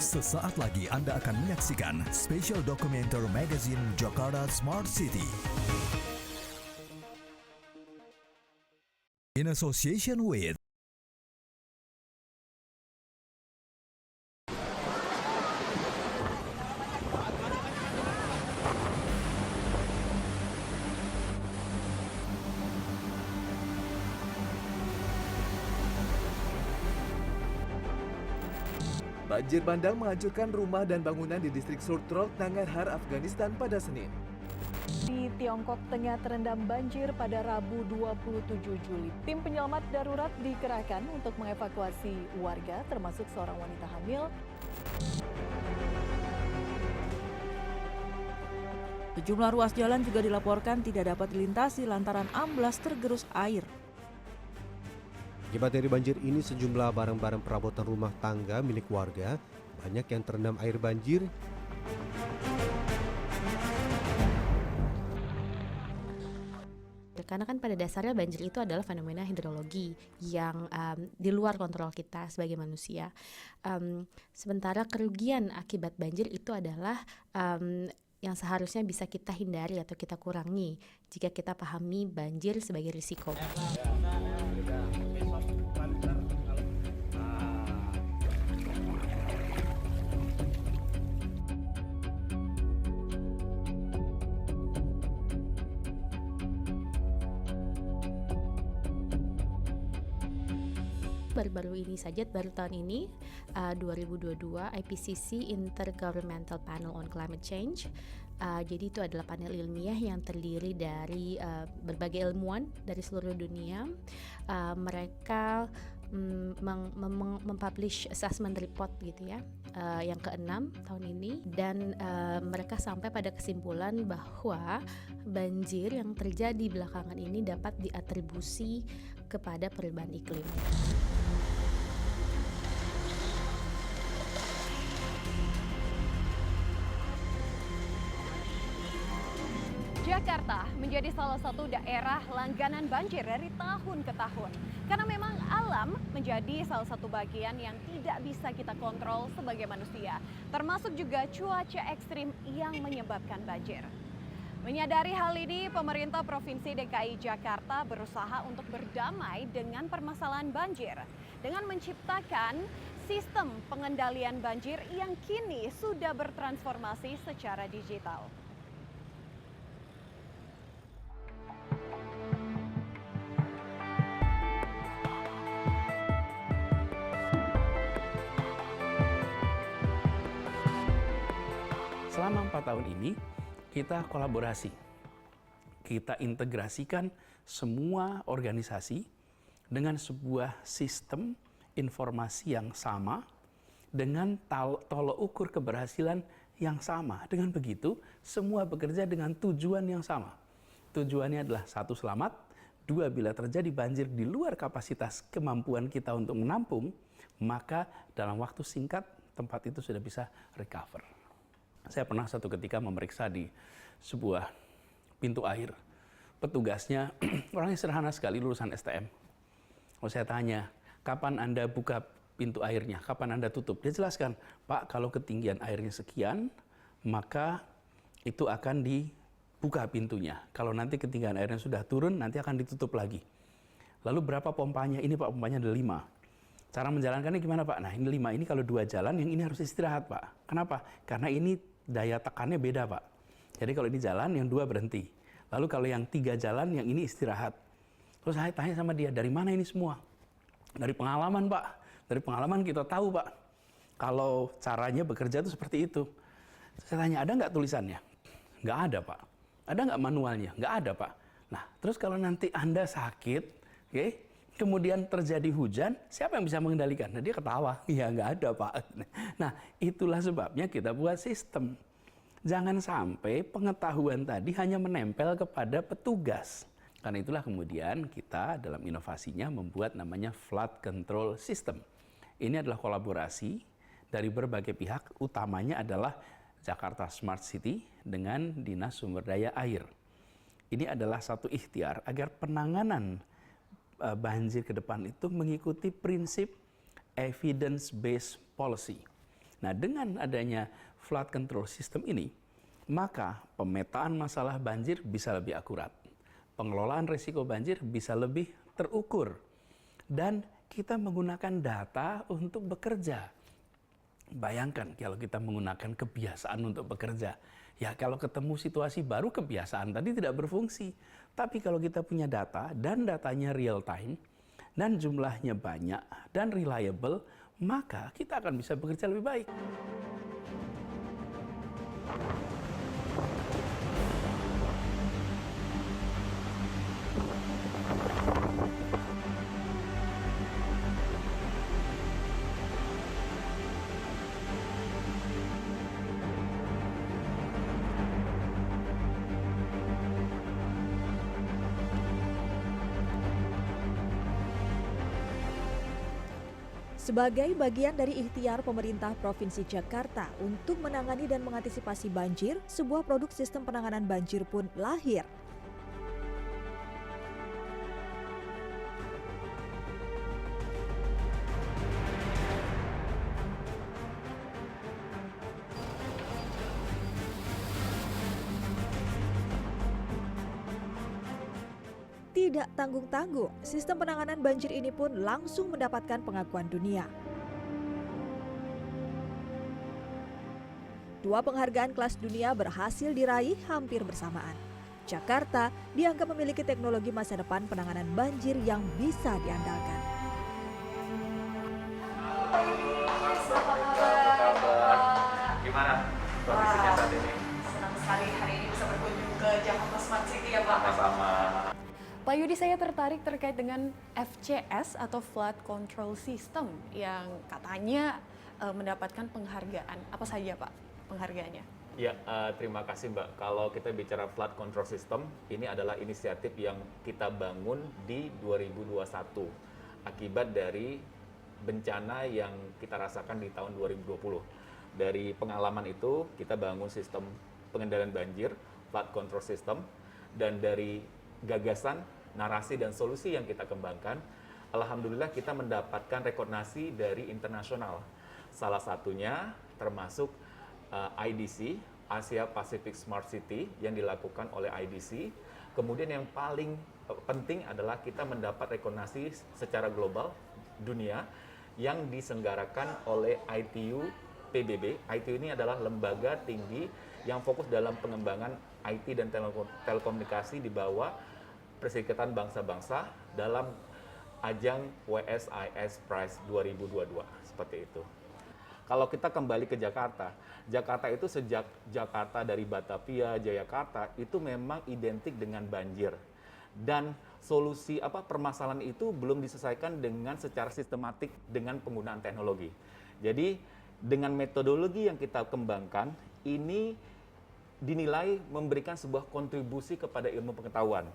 Sesaat lagi Anda akan menyaksikan special dokumenter magazine Jakarta Smart City. In association with Banjir bandang menghancurkan rumah dan bangunan di distrik Surtrol, Nangarhar, Afghanistan pada Senin. Di Tiongkok tengah terendam banjir pada Rabu 27 Juli. Tim penyelamat darurat dikerahkan untuk mengevakuasi warga termasuk seorang wanita hamil. Sejumlah ruas jalan juga dilaporkan tidak dapat dilintasi lantaran amblas tergerus air. Akibat dari banjir ini sejumlah barang-barang perabotan rumah tangga milik warga banyak yang terendam air banjir. Karena kan pada dasarnya banjir itu adalah fenomena hidrologi yang di luar kontrol kita sebagai manusia. Sementara kerugian akibat banjir itu adalah yang seharusnya bisa kita hindari atau kita kurangi jika kita pahami banjir sebagai risiko. Baru-baru ini saja, baru tahun ini 2022 IPCC Intergovernmental Panel on Climate Change. Jadi itu adalah panel ilmiah yang terdiri dari berbagai ilmuwan dari seluruh dunia. Mereka mempublish assessment report gitu ya, yang ke-6 tahun ini, dan mereka sampai pada kesimpulan bahwa banjir yang terjadi belakangan ini dapat diatribusi kepada perubahan iklim. Jakarta menjadi salah satu daerah langganan banjir dari tahun ke tahun. Karena memang alam menjadi salah satu bagian yang tidak bisa kita kontrol sebagai manusia. Termasuk juga cuaca ekstrim yang menyebabkan banjir. Menyadari hal ini, pemerintah Provinsi DKI Jakarta berusaha untuk berdamai dengan permasalahan banjir dengan menciptakan sistem pengendalian banjir yang kini sudah bertransformasi secara digital. Selama 4 tahun ini, kita kolaborasi. Kita integrasikan semua organisasi dengan sebuah sistem informasi yang sama, dengan tolok ukur keberhasilan yang sama. Dengan begitu, semua bekerja dengan tujuan yang sama. Tujuannya adalah 1, selamat. 2, bila terjadi banjir di luar kapasitas kemampuan kita untuk menampung, maka dalam waktu singkat tempat itu sudah bisa recover. Saya pernah satu ketika memeriksa di sebuah pintu air. Petugasnya orangnya sederhana sekali, lulusan STM. Kalau saya tanya, kapan Anda buka pintu airnya? Kapan Anda tutup? Dia jelaskan, Pak, kalau ketinggian airnya sekian, maka itu akan dibuka pintunya. Kalau nanti ketinggian airnya sudah turun, nanti akan ditutup lagi. Lalu berapa pompanya? Ini Pak, pompanya ada 5. Cara menjalankannya gimana Pak? Nah ini 5 ini kalau 2 jalan, yang ini harus istirahat Pak. Kenapa? Karena ini daya tekannya beda Pak. Jadi kalau ini jalan, yang 2 berhenti. Lalu kalau yang 3 jalan, yang ini istirahat. Terus saya tanya sama dia, dari mana ini semua? Dari pengalaman Pak. Dari pengalaman kita tahu Pak, kalau caranya bekerja itu seperti itu. Saya tanya, ada nggak tulisannya? Nggak ada Pak. Ada nggak manualnya? Nggak ada Pak. Nah terus kalau nanti Anda sakit, kemudian terjadi hujan, siapa yang bisa mengendalikan? Nah dia ketawa, ya nggak ada Pak. Nah itulah sebabnya kita buat sistem. Jangan sampai pengetahuan tadi hanya menempel kepada petugas. Karena itulah kemudian kita dalam inovasinya membuat namanya flood control system. Ini adalah kolaborasi dari berbagai pihak, utamanya adalah Jakarta Smart City dengan Dinas Sumber Daya Air. Ini adalah satu ikhtiar agar penanganan banjir ke depan itu mengikuti prinsip evidence-based policy. Nah, dengan adanya flood control system ini, maka pemetaan masalah banjir bisa lebih akurat. Pengelolaan risiko banjir bisa lebih terukur. Dan kita menggunakan data untuk bekerja. Bayangkan kalau kita menggunakan kebiasaan untuk bekerja. Ya kalau ketemu situasi baru kebiasaan tadi tidak berfungsi. Tapi kalau kita punya data dan datanya real time, dan jumlahnya banyak dan reliable, maka kita akan bisa bekerja lebih baik. Sebagai bagian dari ikhtiar pemerintah Provinsi Jakarta untuk menangani dan mengantisipasi banjir, sebuah produk sistem penanganan banjir pun lahir. Tidak tanggung-tanggung, sistem penanganan banjir ini pun langsung mendapatkan pengakuan dunia. Dua penghargaan kelas dunia berhasil diraih hampir bersamaan. Jakarta dianggap memiliki teknologi masa depan penanganan banjir yang bisa diandalkan. Gimana kondisinya saat ini? Senang sekali hari ini bisa berkunjung ke Jakarta Smart City ya Pak. Sama-sama. Pak Yudi, saya tertarik terkait dengan FCS atau Flood Control System yang katanya mendapatkan penghargaan. Apa saja Pak penghargaannya? Ya, terima kasih Mbak. Kalau kita bicara Flood Control System, ini adalah inisiatif yang kita bangun di 2021 akibat dari bencana yang kita rasakan di tahun 2020. Dari pengalaman itu, kita bangun sistem pengendalian banjir, Flood Control System, dan dari gagasan, narasi, dan solusi yang kita kembangkan, alhamdulillah kita mendapatkan rekognisi dari internasional. Salah satunya termasuk IDC, Asia Pacific Smart City, yang dilakukan oleh IDC. Kemudian yang paling penting adalah kita mendapat rekognisi secara global dunia yang diselenggarakan oleh ITU PBB. ITU ini adalah lembaga tinggi yang fokus dalam pengembangan IT dan telekomunikasi di bawah Perserikatan Bangsa-Bangsa dalam ajang WSIS Prize 2022, seperti itu. Kalau kita kembali ke Jakarta, Jakarta itu sejak Jakarta dari Batavia, Jayakarta, itu memang identik dengan banjir. Dan solusi permasalahan itu belum diselesaikan dengan secara sistematik dengan penggunaan teknologi. Jadi dengan metodologi yang kita kembangkan, ini dinilai memberikan sebuah kontribusi kepada ilmu pengetahuan.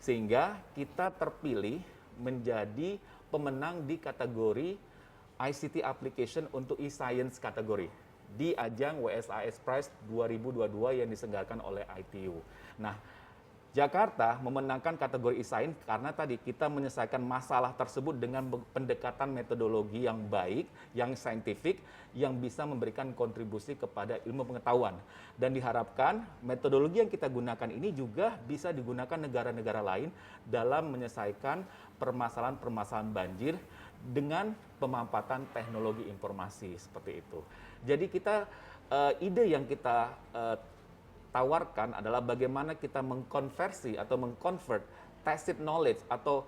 Sehingga kita terpilih menjadi pemenang di kategori ICT Application untuk e-Science kategori di ajang WSIS Prize 2022 yang diselenggarakan oleh ITU. Nah, Jakarta memenangkan kategori e-Science karena tadi kita menyelesaikan masalah tersebut dengan pendekatan metodologi yang baik, yang saintifik, yang bisa memberikan kontribusi kepada ilmu pengetahuan. Dan diharapkan metodologi yang kita gunakan ini juga bisa digunakan negara-negara lain dalam menyelesaikan permasalahan-permasalahan banjir dengan pemanfaatan teknologi informasi seperti itu. Jadi kita ide yang kita tawarkan adalah bagaimana kita mengkonversi atau mengconvert tacit knowledge atau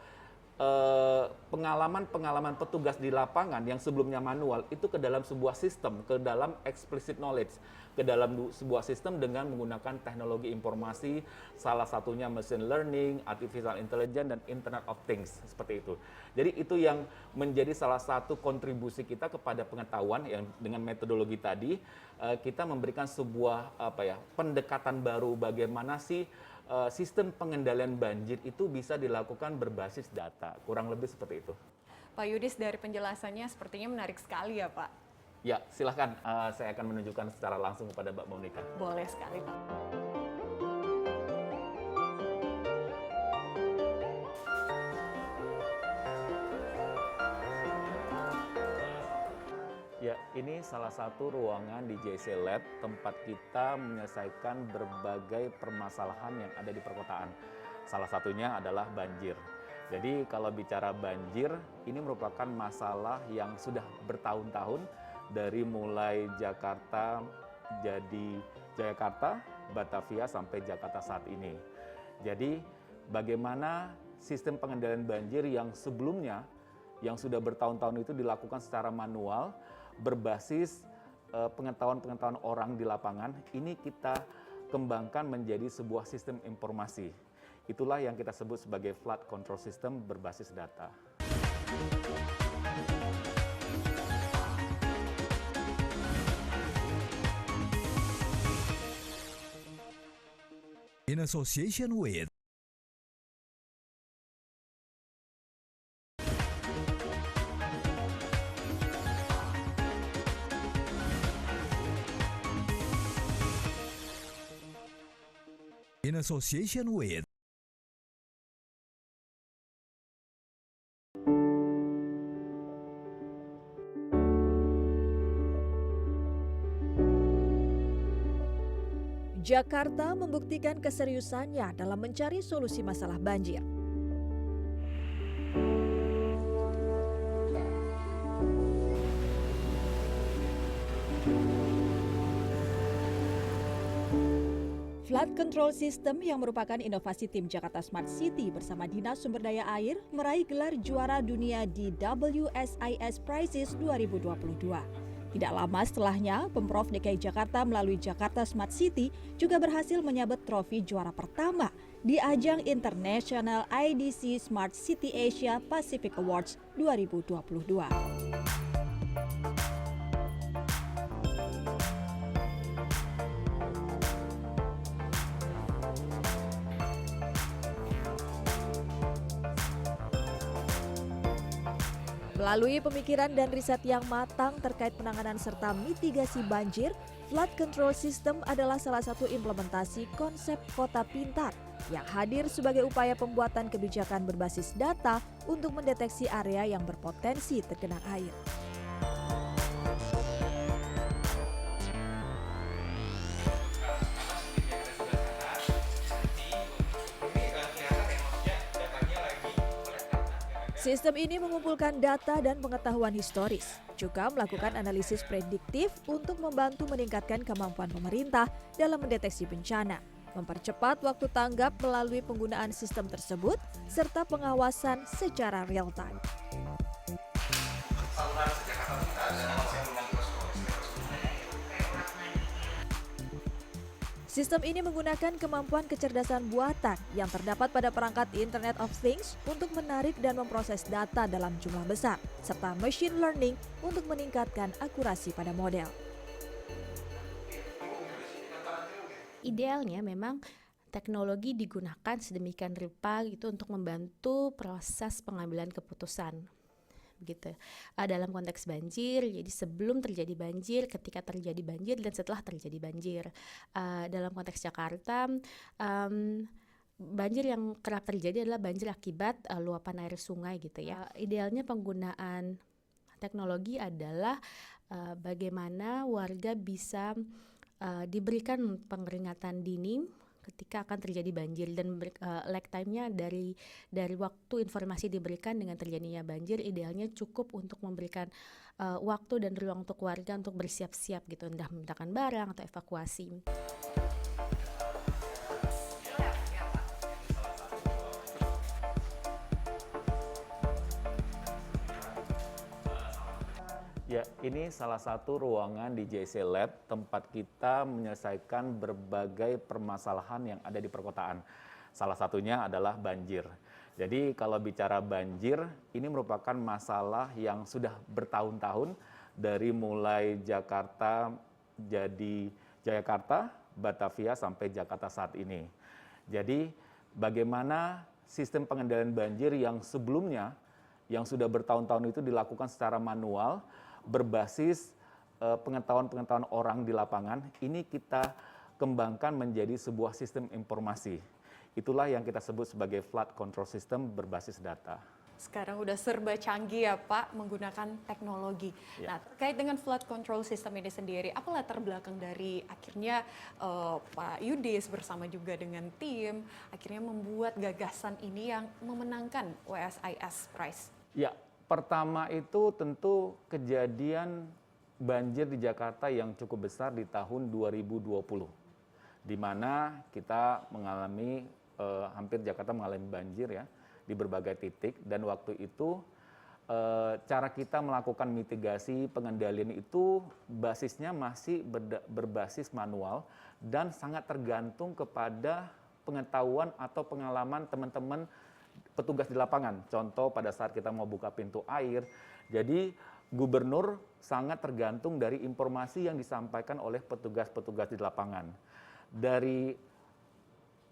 pengalaman-pengalaman petugas di lapangan yang sebelumnya manual itu ke dalam sebuah sistem, ke dalam explicit knowledge, ke dalam sebuah sistem dengan menggunakan teknologi informasi, salah satunya machine learning, artificial intelligence, dan Internet of Things, seperti itu. Jadi itu yang menjadi salah satu kontribusi kita kepada pengetahuan yang dengan metodologi tadi, kita memberikan sebuah pendekatan baru bagaimana sih sistem pengendalian banjir itu bisa dilakukan berbasis data, kurang lebih seperti itu. Pak Yudis, dari penjelasannya sepertinya menarik sekali ya Pak. Ya, silahkan saya akan menunjukkan secara langsung kepada Mbak Monica. Boleh sekali Pak. Ya, Ini salah satu ruangan di JC Lab, tempat kita menyelesaikan berbagai permasalahan yang ada di perkotaan. Salah satunya adalah banjir. Jadi kalau bicara banjir, ini merupakan masalah yang sudah bertahun-tahun dari mulai Jakarta jadi Jayakarta, Batavia sampai Jakarta saat ini. Jadi bagaimana sistem pengendalian banjir yang sebelumnya yang sudah bertahun-tahun itu dilakukan secara manual berbasis pengetahuan-pengetahuan orang di lapangan, ini kita kembangkan menjadi sebuah sistem informasi. Itulah yang kita sebut sebagai flood control system berbasis data. In association with in association with Jakarta membuktikan keseriusannya dalam mencari solusi masalah banjir. Flood Control System yang merupakan inovasi tim Jakarta Smart City bersama Dinas Sumber Daya Air meraih gelar juara dunia di WSIS Prizes 2022. Tidak lama setelahnya, Pemprov DKI Jakarta melalui Jakarta Smart City juga berhasil menyabet trofi juara pertama di ajang International IDC Smart City Asia Pacific Awards 2022. Melalui pemikiran dan riset yang matang terkait penanganan serta mitigasi banjir, Flood Control System adalah salah satu implementasi konsep kota pintar yang hadir sebagai upaya pembuatan kebijakan berbasis data untuk mendeteksi area yang berpotensi tergenang air. Sistem ini mengumpulkan data dan pengetahuan historis, juga melakukan analisis prediktif untuk membantu meningkatkan kemampuan pemerintah dalam mendeteksi bencana, mempercepat waktu tanggap melalui penggunaan sistem tersebut, serta pengawasan secara real-time. Sistem ini menggunakan kemampuan kecerdasan buatan yang terdapat pada perangkat Internet of Things untuk menarik dan memproses data dalam jumlah besar, serta machine learning untuk meningkatkan akurasi pada model. Idealnya memang teknologi digunakan sedemikian rupa gitu untuk membantu proses pengambilan keputusan. Gitu. Dalam konteks banjir, jadi sebelum terjadi banjir, ketika terjadi banjir, dan setelah terjadi banjir. Dalam konteks Jakarta, banjir yang kerap terjadi adalah banjir akibat luapan air sungai gitu ya. Idealnya penggunaan teknologi adalah bagaimana warga bisa diberikan peringatan dini ketika akan terjadi banjir, dan lag time-nya dari waktu informasi diberikan dengan terjadinya banjir idealnya cukup untuk memberikan waktu dan ruang untuk warga untuk bersiap-siap gitu, entah memindahkan barang atau evakuasi. Ya, ini salah satu ruangan di JC Lab, tempat kita menyelesaikan berbagai permasalahan yang ada di perkotaan. Salah satunya adalah banjir. Jadi kalau bicara banjir, ini merupakan masalah yang sudah bertahun-tahun dari mulai Jakarta jadi Jayakarta, Batavia sampai Jakarta saat ini. Jadi bagaimana sistem pengendalian banjir yang sebelumnya yang sudah bertahun-tahun itu dilakukan secara manual berbasis pengetahuan-pengetahuan orang di lapangan, ini kita kembangkan menjadi sebuah sistem informasi. Itulah yang kita sebut sebagai flood control system berbasis data. sekarang udah serba canggih ya Pak, menggunakan teknologi. Nah, terkait dengan flood control system ini sendiri, apa latar belakang dari akhirnya Pak Yudis bersama juga dengan tim akhirnya membuat gagasan ini yang memenangkan WSIS Prize? Ya, pertama itu tentu kejadian banjir di Jakarta yang cukup besar di tahun 2020, di mana kita mengalami hampir Jakarta mengalami banjir ya di berbagai titik, dan waktu itu cara kita melakukan mitigasi pengendalian itu basisnya masih berbasis manual dan sangat tergantung kepada pengetahuan atau pengalaman teman-teman petugas di lapangan. Contoh pada saat kita mau buka pintu air, jadi gubernur sangat tergantung dari informasi yang disampaikan oleh petugas-petugas di lapangan. Dari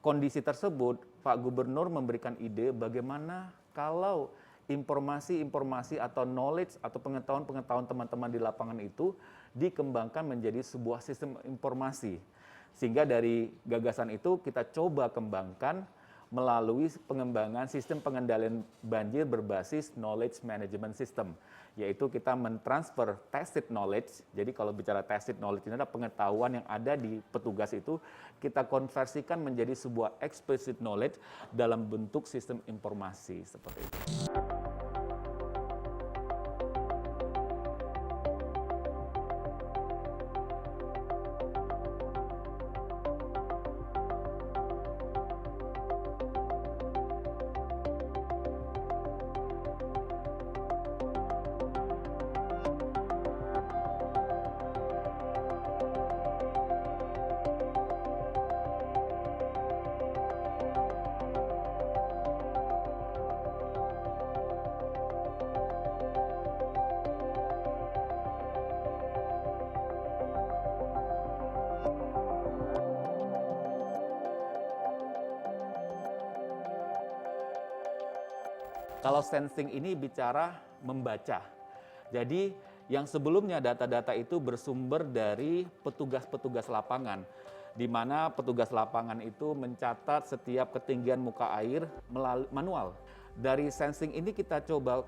kondisi tersebut, Pak Gubernur memberikan ide bagaimana kalau informasi-informasi atau knowledge atau pengetahuan-pengetahuan teman-teman di lapangan itu dikembangkan menjadi sebuah sistem informasi. Sehingga dari gagasan itu kita coba kembangkan melalui pengembangan sistem pengendalian banjir berbasis knowledge management system, yaitu kita mentransfer tacit knowledge. Jadi kalau bicara tacit knowledge ini adalah pengetahuan yang ada di petugas itu kita konversikan menjadi sebuah explicit knowledge dalam bentuk sistem informasi seperti itu. Kalau sensing ini bicara membaca. Jadi yang sebelumnya data-data itu bersumber dari petugas-petugas lapangan, di mana petugas lapangan itu mencatat setiap ketinggian muka air melalui manual. Dari sensing ini kita coba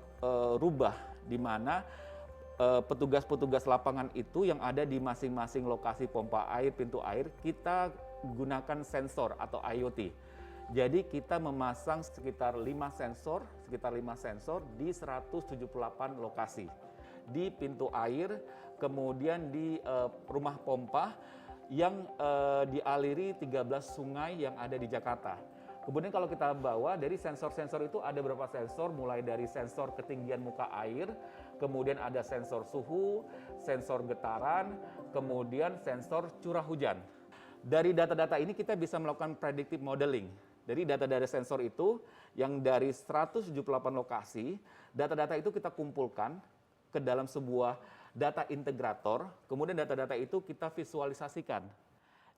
rubah, di mana petugas-petugas lapangan itu yang ada di masing-masing lokasi pompa air, pintu air, kita gunakan sensor atau IoT. Jadi kita memasang sekitar 5 sensor di 178 lokasi. Di pintu air, kemudian di rumah pompa yang dialiri 13 sungai yang ada di Jakarta. Kemudian kalau kita bawa dari sensor-sensor itu ada beberapa sensor, mulai dari sensor ketinggian muka air, kemudian ada sensor suhu, sensor getaran, kemudian sensor curah hujan. Dari data-data ini kita bisa melakukan predictive modeling. Dari data-data sensor itu yang dari 178 lokasi, data-data itu kita kumpulkan ke dalam sebuah data integrator, kemudian data-data itu kita visualisasikan.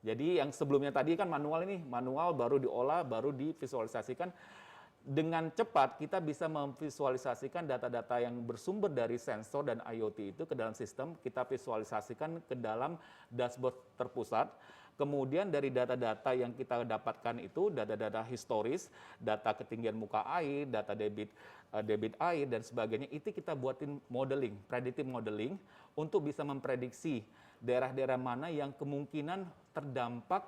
Jadi yang sebelumnya tadi kan manual ini, manual baru diolah, baru divisualisasikan. Dengan cepat kita bisa memvisualisasikan data-data yang bersumber dari sensor dan IoT itu ke dalam sistem, kita visualisasikan ke dalam dashboard terpusat. Kemudian dari data-data yang kita dapatkan itu, data-data historis, data ketinggian muka air, data debit air, dan sebagainya, itu kita buatin modeling, predictive modeling, untuk bisa memprediksi daerah-daerah mana yang kemungkinan terdampak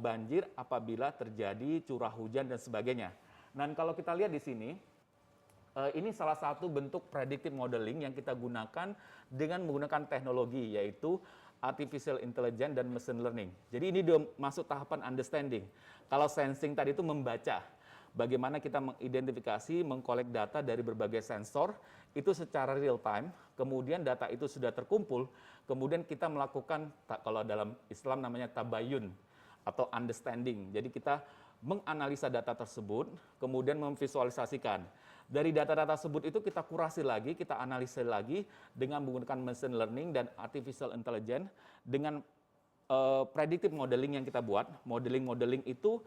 banjir apabila terjadi curah hujan dan sebagainya. Dan kalau kita lihat di sini, ini salah satu bentuk predictive modeling yang kita gunakan dengan menggunakan teknologi, yaitu artificial intelligence dan machine learning. Jadi ini udah masuk tahapan understanding. Kalau sensing tadi itu membaca, bagaimana kita mengidentifikasi, mengkolek data dari berbagai sensor, itu secara real time, kemudian data itu sudah terkumpul, kemudian kita melakukan, kalau dalam Islam namanya tabayun, atau understanding. Jadi kita menganalisa data tersebut, kemudian memvisualisasikan. Dari data-data tersebut itu kita kurasi lagi, kita analisa lagi dengan menggunakan machine learning dan artificial intelligence dengan predictive modeling yang kita buat. Modeling itu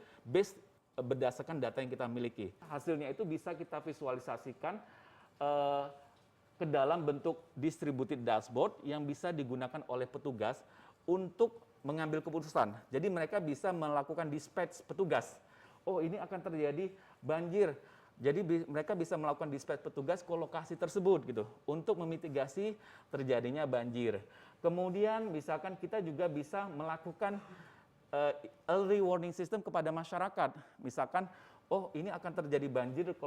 berdasarkan data yang kita miliki. Hasilnya itu bisa kita visualisasikan ke dalam bentuk distributed dashboard yang bisa digunakan oleh petugas untuk mengambil keputusan. Jadi mereka bisa melakukan dispatch petugas. Oh, ini akan terjadi banjir Jadi mereka bisa melakukan dispatch petugas ke lokasi tersebut gitu untuk memitigasi terjadinya banjir. Kemudian misalkan kita juga bisa melakukan early warning system kepada masyarakat. Misalkan, oh ini akan terjadi banjir ke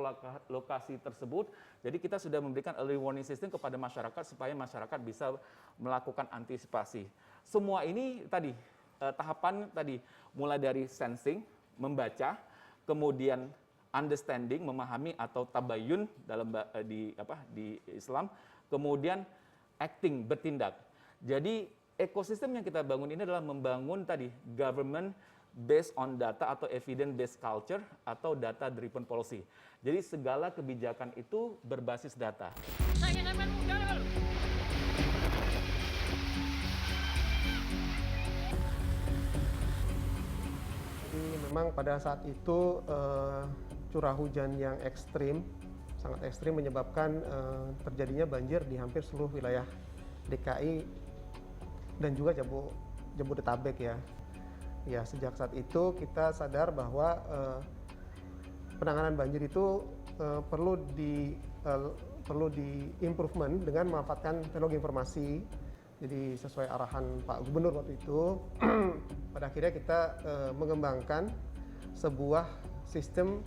lokasi tersebut, jadi kita sudah memberikan early warning system kepada masyarakat supaya masyarakat bisa melakukan antisipasi. Semua ini tadi, tahapan tadi, mulai dari sensing, membaca, kemudian understanding, memahami atau tabayun dalam di Islam, kemudian acting, bertindak. Jadi ekosistem yang kita bangun ini adalah membangun tadi government based on data atau evidence based culture atau data driven policy. Jadi segala kebijakan itu berbasis data. Jadi memang pada saat itu curah hujan yang ekstrim, sangat ekstrim menyebabkan terjadinya banjir di hampir seluruh wilayah DKI dan juga Jabodetabek ya. Ya, sejak saat itu kita sadar bahwa penanganan banjir itu perlu di improvement dengan memanfaatkan teknologi informasi. Jadi sesuai arahan Pak Gubernur waktu itu, pada akhirnya kita mengembangkan sebuah sistem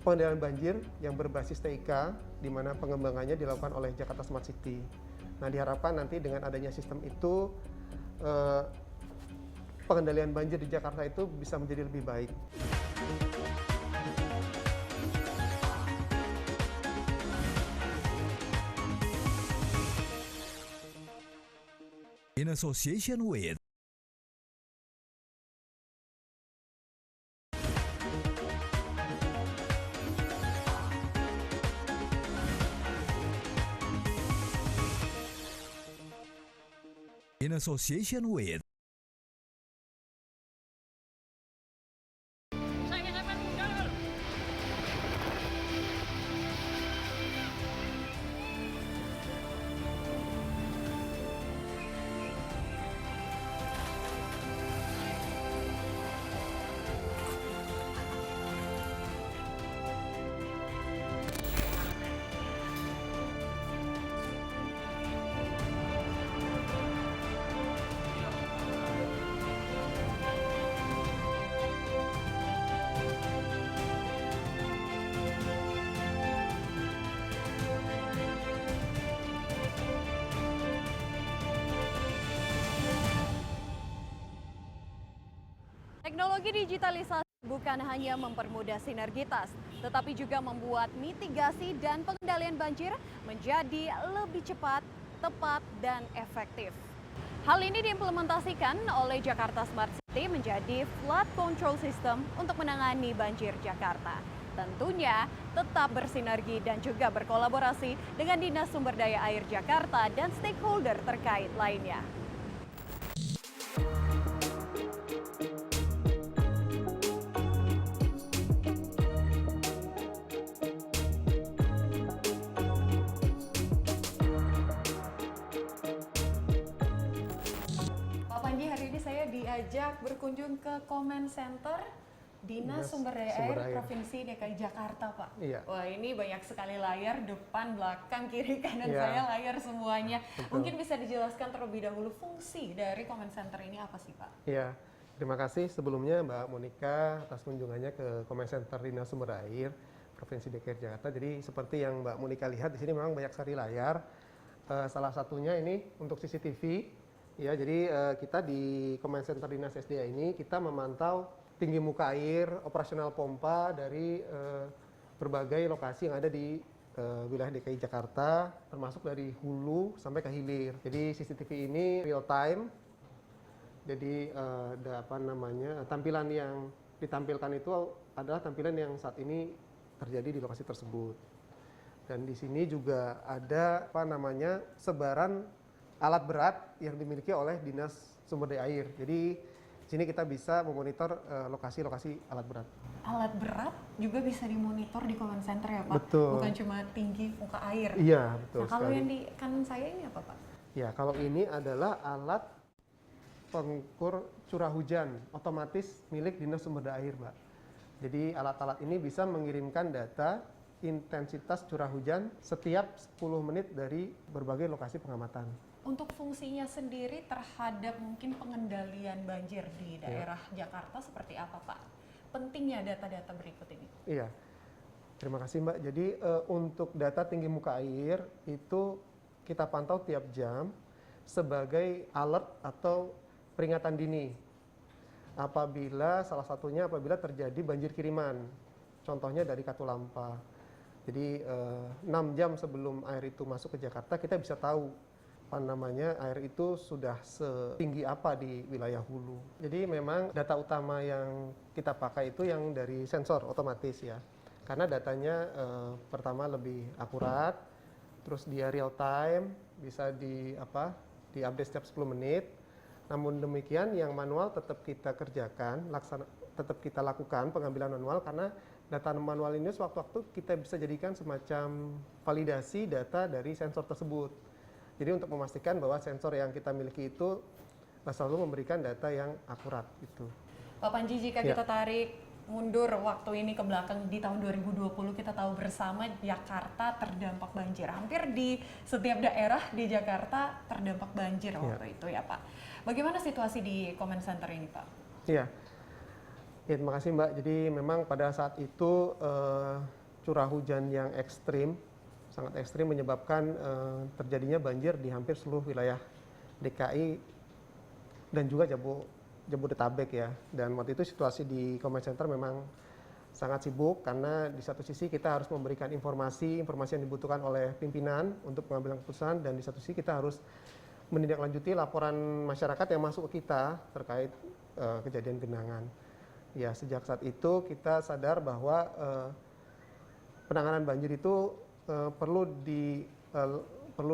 pengendalian banjir yang berbasis TIK, di mana pengembangannya dilakukan oleh Jakarta Smart City. Nah, diharapkan nanti dengan adanya sistem itu pengendalian banjir di Jakarta itu bisa menjadi lebih baik. In association with Teknologi digitalisasi bukan hanya mempermudah sinergitas, tetapi juga membuat mitigasi dan pengendalian banjir menjadi lebih cepat, tepat, dan efektif. Hal ini diimplementasikan oleh Jakarta Smart City menjadi flood control system untuk menangani banjir Jakarta. Tentunya tetap bersinergi dan juga berkolaborasi dengan Dinas Sumber Daya Air Jakarta dan stakeholder terkait lainnya. Diajak berkunjung ke Comment Center Dinas Sumber Daya Air Provinsi DKI Jakarta, Pak. Iya. Wah, ini banyak sekali layar, depan, belakang, kiri, kanan saya layar semuanya. Betul. Mungkin bisa dijelaskan terlebih dahulu fungsi dari Comment Center ini apa sih, Pak? Iya, terima kasih sebelumnya Mbak Monika atas kunjungannya ke Comment Center Dinas Sumber Air Provinsi DKI Jakarta. Jadi seperti yang Mbak Monika lihat di sini memang banyak sekali layar. Salah satunya ini untuk CCTV. Ya, jadi kita di Comment Center Dinas SDA ini kita memantau tinggi muka air, operasional pompa dari berbagai lokasi yang ada di wilayah DKI Jakarta, termasuk dari hulu sampai ke hilir. Jadi CCTV ini real time. Jadi ada tampilan yang ditampilkan itu adalah tampilan yang saat ini terjadi di lokasi tersebut. Dan di sini juga ada sebaran alat berat yang dimiliki oleh Dinas Sumber Daya Air. Jadi di sini kita bisa memonitor lokasi-lokasi alat berat. Alat berat juga bisa dimonitor di Comment Center ya, Pak? Betul. Bukan cuma tinggi muka air. Iya, betul. Nah, kalau yang di kanan saya ini apa, Pak? Ya, kalau ini adalah alat pengukur curah hujan otomatis milik Dinas Sumber Daya Air, Mbak. Jadi alat-alat ini bisa mengirimkan data intensitas curah hujan setiap 10 menit dari berbagai lokasi pengamatan. Untuk fungsinya sendiri terhadap mungkin pengendalian banjir di daerah Jakarta seperti apa Pak? Pentingnya data-data berikut ini. Iya, terima kasih Mbak. Jadi untuk data tinggi muka air itu kita pantau tiap jam sebagai alert atau peringatan dini. Apabila salah satunya apabila terjadi banjir kiriman, contohnya dari Katulampa. Jadi 6 jam sebelum air itu masuk ke Jakarta kita bisa tahu air itu sudah setinggi apa di wilayah hulu. Jadi memang data utama yang kita pakai itu yang dari sensor otomatis ya, karena datanya pertama lebih akurat, terus dia real time, bisa di-update setiap 10 menit. Namun demikian yang manual tetap kita kerjakan, tetap kita lakukan pengambilan manual, karena data manual ini sewaktu-waktu kita bisa jadikan semacam validasi data dari sensor tersebut. Jadi untuk memastikan bahwa sensor yang kita miliki itu selalu memberikan data yang akurat itu. Pak Panji, jika kita tarik mundur waktu ini ke belakang di tahun 2020, kita tahu bersama Jakarta terdampak banjir. Hampir di setiap daerah di Jakarta terdampak banjir waktu itu ya Pak. Bagaimana situasi di Comment Center ini Pak? Iya, ya, terima kasih Mbak. Jadi memang pada saat itu curah hujan yang ekstrim, sangat ekstrim menyebabkan terjadinya banjir di hampir seluruh wilayah DKI dan juga Jabodetabek ya. Dan waktu itu situasi di Comment Center memang sangat sibuk karena di satu sisi kita harus memberikan informasi yang dibutuhkan oleh pimpinan untuk pengambilan keputusan, dan di satu sisi kita harus menindaklanjuti laporan masyarakat yang masuk ke kita terkait kejadian genangan. Ya, sejak saat itu kita sadar bahwa penanganan banjir itu perlu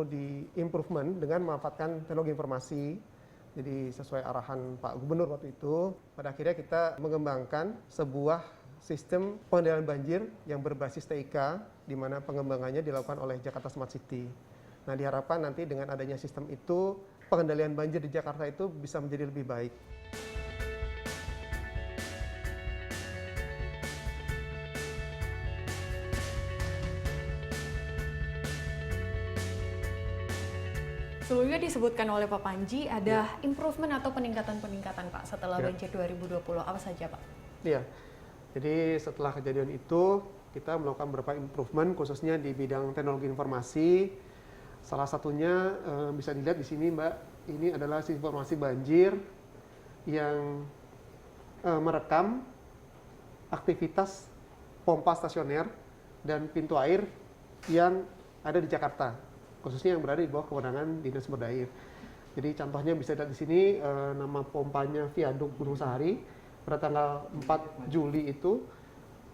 di improvement dengan memanfaatkan teknologi informasi. Jadi sesuai arahan Pak Gubernur waktu itu, pada akhirnya kita mengembangkan sebuah sistem pengendalian banjir yang berbasis TIK, di mana pengembangannya dilakukan oleh Jakarta Smart City. Nah, diharapkan nanti dengan adanya sistem itu, pengendalian banjir di Jakarta itu bisa menjadi lebih baik. Sebelumnya disebutkan oleh Pak Panji ada improvement atau peningkatan-peningkatan Pak setelah banjir 2020. Apa saja Pak? Iya, jadi setelah kejadian itu kita melakukan beberapa improvement khususnya di bidang teknologi informasi. Salah satunya bisa dilihat di sini Mbak, ini adalah informasi banjir yang merekam aktivitas pompa stasioner dan pintu air yang ada di Jakarta, khususnya yang berada di bawah kewenangan Dinas Sumber Daya Air. Jadi contohnya bisa dilihat di sini nama pompanya Viaduk Gunung Sahari. Pada tanggal 4 Juli itu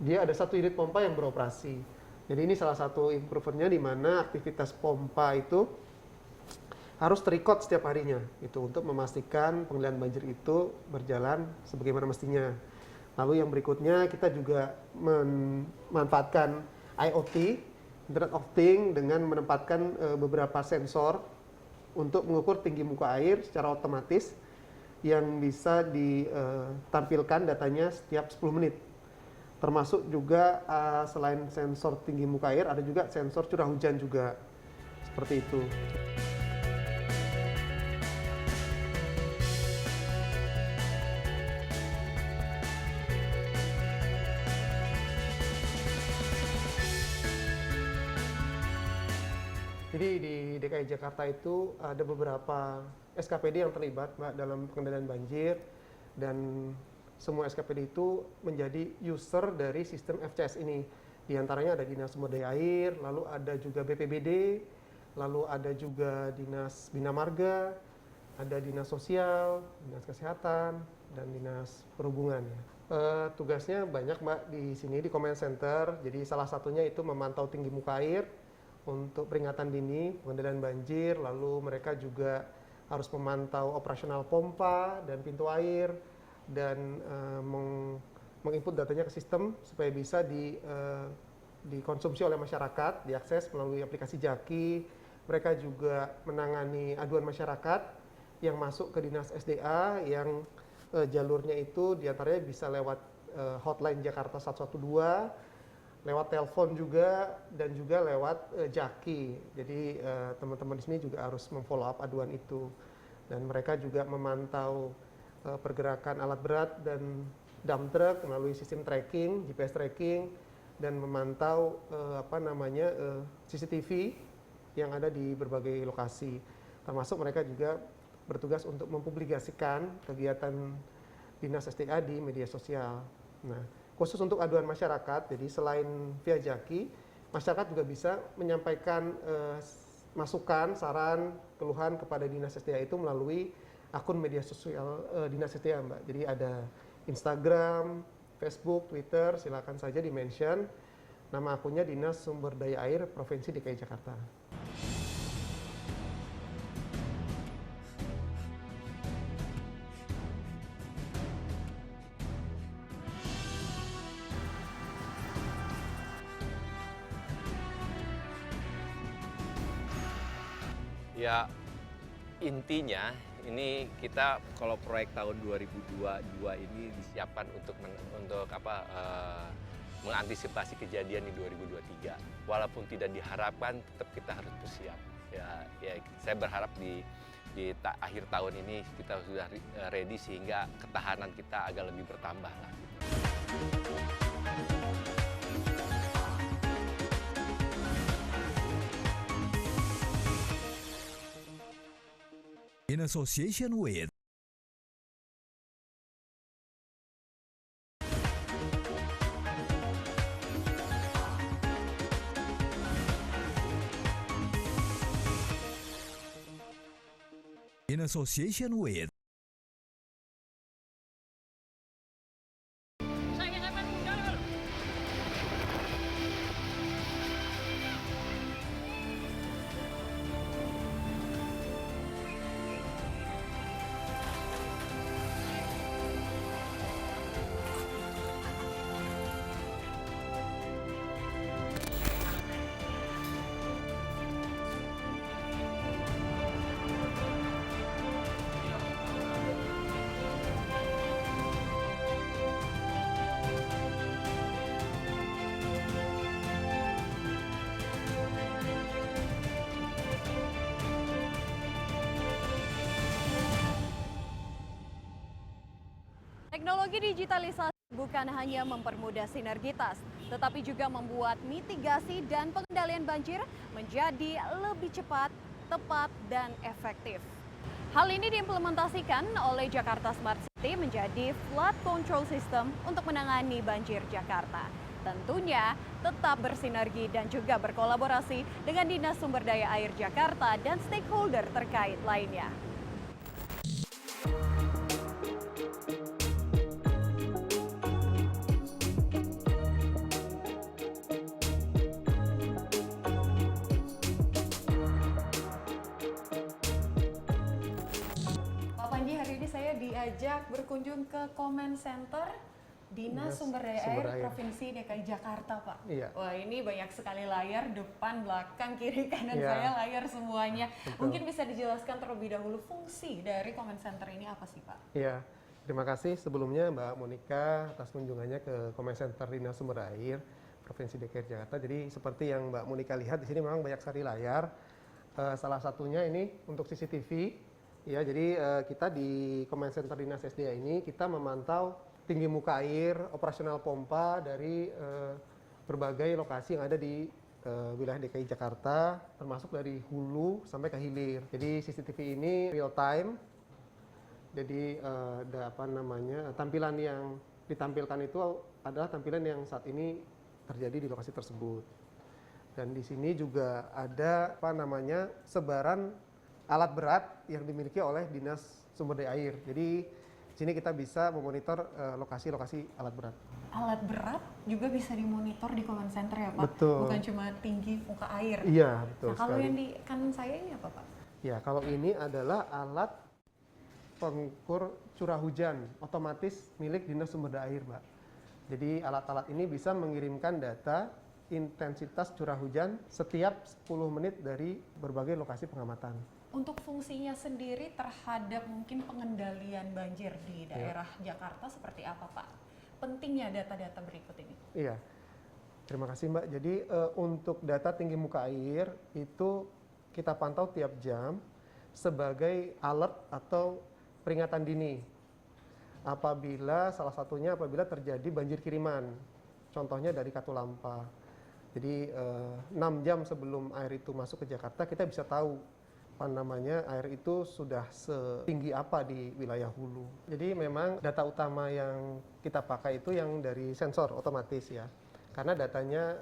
dia ada 1 unit pompa yang beroperasi. Jadi ini salah satu improvementnya, di mana aktivitas pompa itu harus terrecord setiap harinya itu untuk memastikan pengendalian banjir itu berjalan sebagaimana mestinya. Lalu yang berikutnya kita juga memanfaatkan IoT, Internet of Things, dengan menempatkan beberapa sensor untuk mengukur tinggi muka air secara otomatis yang bisa ditampilkan datanya setiap 10 menit. Termasuk juga selain sensor tinggi muka air, ada juga sensor curah hujan juga. Seperti itu. Jadi di DKI Jakarta itu ada beberapa SKPD yang terlibat Mbak dalam pengendalian banjir, dan semua SKPD itu menjadi user dari sistem FCS ini. Di antaranya ada Dinas Sumber Daya Air, lalu ada juga BPBD, lalu ada juga Dinas Bina Marga, ada Dinas Sosial, Dinas Kesehatan, dan Dinas Perhubungan. Tugasnya banyak Mbak di sini di Comment Center. Jadi salah satunya itu memantau tinggi muka air untuk peringatan dini, pengendalian banjir, lalu mereka juga harus memantau operasional pompa dan pintu air, dan menginput datanya ke sistem supaya bisa dikonsumsi oleh masyarakat, diakses melalui aplikasi Jaki. Mereka juga menangani aduan masyarakat yang masuk ke Dinas SDA, yang jalurnya itu diantaranya bisa lewat hotline Jakarta 112, lewat telepon juga, dan juga lewat Jaki. Jadi teman-teman di sini juga harus memfollow up aduan itu. Dan mereka juga memantau pergerakan alat berat dan dump truck melalui sistem tracking, GPS tracking, dan memantau CCTV yang ada di berbagai lokasi. Termasuk mereka juga bertugas untuk mempublikasikan kegiatan Dinas SDA di media sosial. Nah, khusus untuk aduan masyarakat, jadi selain via Jaki, masyarakat juga bisa menyampaikan masukan, saran, keluhan kepada Dinas SDA itu melalui akun media sosial Dinas SDA, Mbak. Jadi ada Instagram, Facebook, Twitter, silakan saja di-mention. Nama akunnya Dinas Sumber Daya Air Provinsi DKI Jakarta. Ya, intinya ini kita kalau proyek tahun 2022 ini disiapkan untuk mengantisipasi kejadian di 2023. Walaupun tidak diharapkan, tetap kita harus bersiap. Ya, saya berharap di akhir tahun ini kita sudah ready sehingga ketahanan kita agak lebih bertambah lah. In association with Teknologi digitalisasi bukan hanya mempermudah sinergitas, tetapi juga membuat mitigasi dan pengendalian banjir menjadi lebih cepat, tepat, dan efektif. Hal ini diimplementasikan oleh Jakarta Smart City menjadi flood control system untuk menangani banjir Jakarta. Tentunya tetap bersinergi dan juga berkolaborasi dengan Dinas Sumber Daya Air Jakarta dan stakeholder terkait lainnya. Diajak berkunjung ke Comment Center Dinas Sumber Daya Air Provinsi DKI Jakarta, Pak. Iya. Wah, ini banyak sekali layar, depan, belakang, kiri, kanan saya layar semuanya. Betul. Mungkin bisa dijelaskan terlebih dahulu fungsi dari Comment Center ini apa sih, Pak? Iya, terima kasih sebelumnya Mbak Monika atas kunjungannya ke Comment Center Dinas Sumber Air Provinsi DKI Jakarta. Jadi seperti yang Mbak Monika lihat di sini memang banyak sekali layar. Salah satunya ini untuk CCTV. Ya, jadi kita di Comment Center Dinas SDA ini kita memantau tinggi muka air, operasional pompa dari berbagai lokasi yang ada di wilayah DKI Jakarta, termasuk dari hulu sampai ke hilir. Jadi CCTV ini real time. Jadi tampilan yang ditampilkan itu adalah tampilan yang saat ini terjadi di lokasi tersebut. Dan di sini juga ada sebaran alat berat yang dimiliki oleh Dinas Sumber Daya Air. Jadi di sini kita bisa memonitor lokasi-lokasi alat berat. Alat berat juga bisa dimonitor di Comment Center ya, Pak? Betul. Bukan cuma tinggi muka air. Iya, betul. Nah, kalau yang di kanan saya ini apa, Pak? Ya, kalau ini adalah alat pengukur curah hujan otomatis milik Dinas Sumber Daya Air, Mbak. Jadi alat-alat ini bisa mengirimkan data intensitas curah hujan setiap 10 menit dari berbagai lokasi pengamatan. Untuk fungsinya sendiri terhadap mungkin pengendalian banjir di daerah Jakarta seperti apa, Pak? pentingnya data-data berikut ini? Iya, terima kasih Mbak. Jadi untuk data tinggi muka air itu kita pantau tiap jam sebagai alert atau peringatan dini. Salah satunya apabila terjadi banjir kiriman, contohnya dari Katulampa. Jadi 6 jam sebelum air itu masuk ke Jakarta, kita bisa tahu air itu sudah setinggi apa di wilayah hulu. Jadi memang data utama yang kita pakai itu yang dari sensor otomatis ya, karena datanya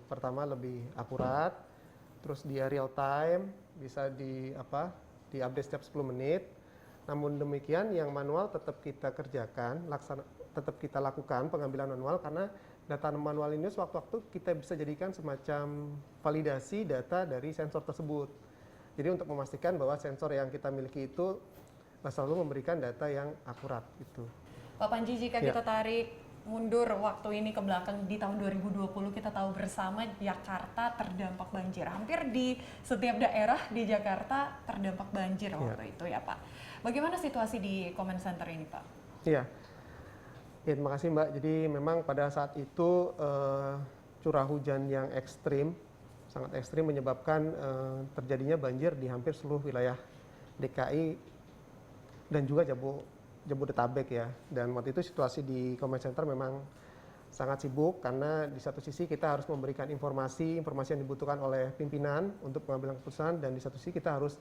pertama lebih akurat, terus dia real time, bisa di-update setiap 10 menit. Namun demikian yang manual tetap kita kerjakan, tetap kita lakukan pengambilan manual, karena data manual ini sewaktu-waktu kita bisa jadikan semacam validasi data dari sensor tersebut. Jadi untuk memastikan bahwa sensor yang kita miliki itu selalu memberikan data yang akurat gitu. Pak Panji, jika kita tarik mundur waktu ini ke belakang di tahun 2020, kita tahu bersama Jakarta terdampak banjir. Hampir di setiap daerah di Jakarta terdampak banjir waktu itu ya Pak. Bagaimana situasi di Comment Center ini Pak? Iya, terima kasih Mbak. Jadi memang pada saat itu curah hujan yang sangat ekstrim menyebabkan terjadinya banjir di hampir seluruh wilayah DKI dan juga Jabodetabek ya. Dan waktu itu situasi di Comment Center memang sangat sibuk, karena di satu sisi kita harus memberikan informasi yang dibutuhkan oleh pimpinan untuk pengambilan keputusan, dan di satu sisi kita harus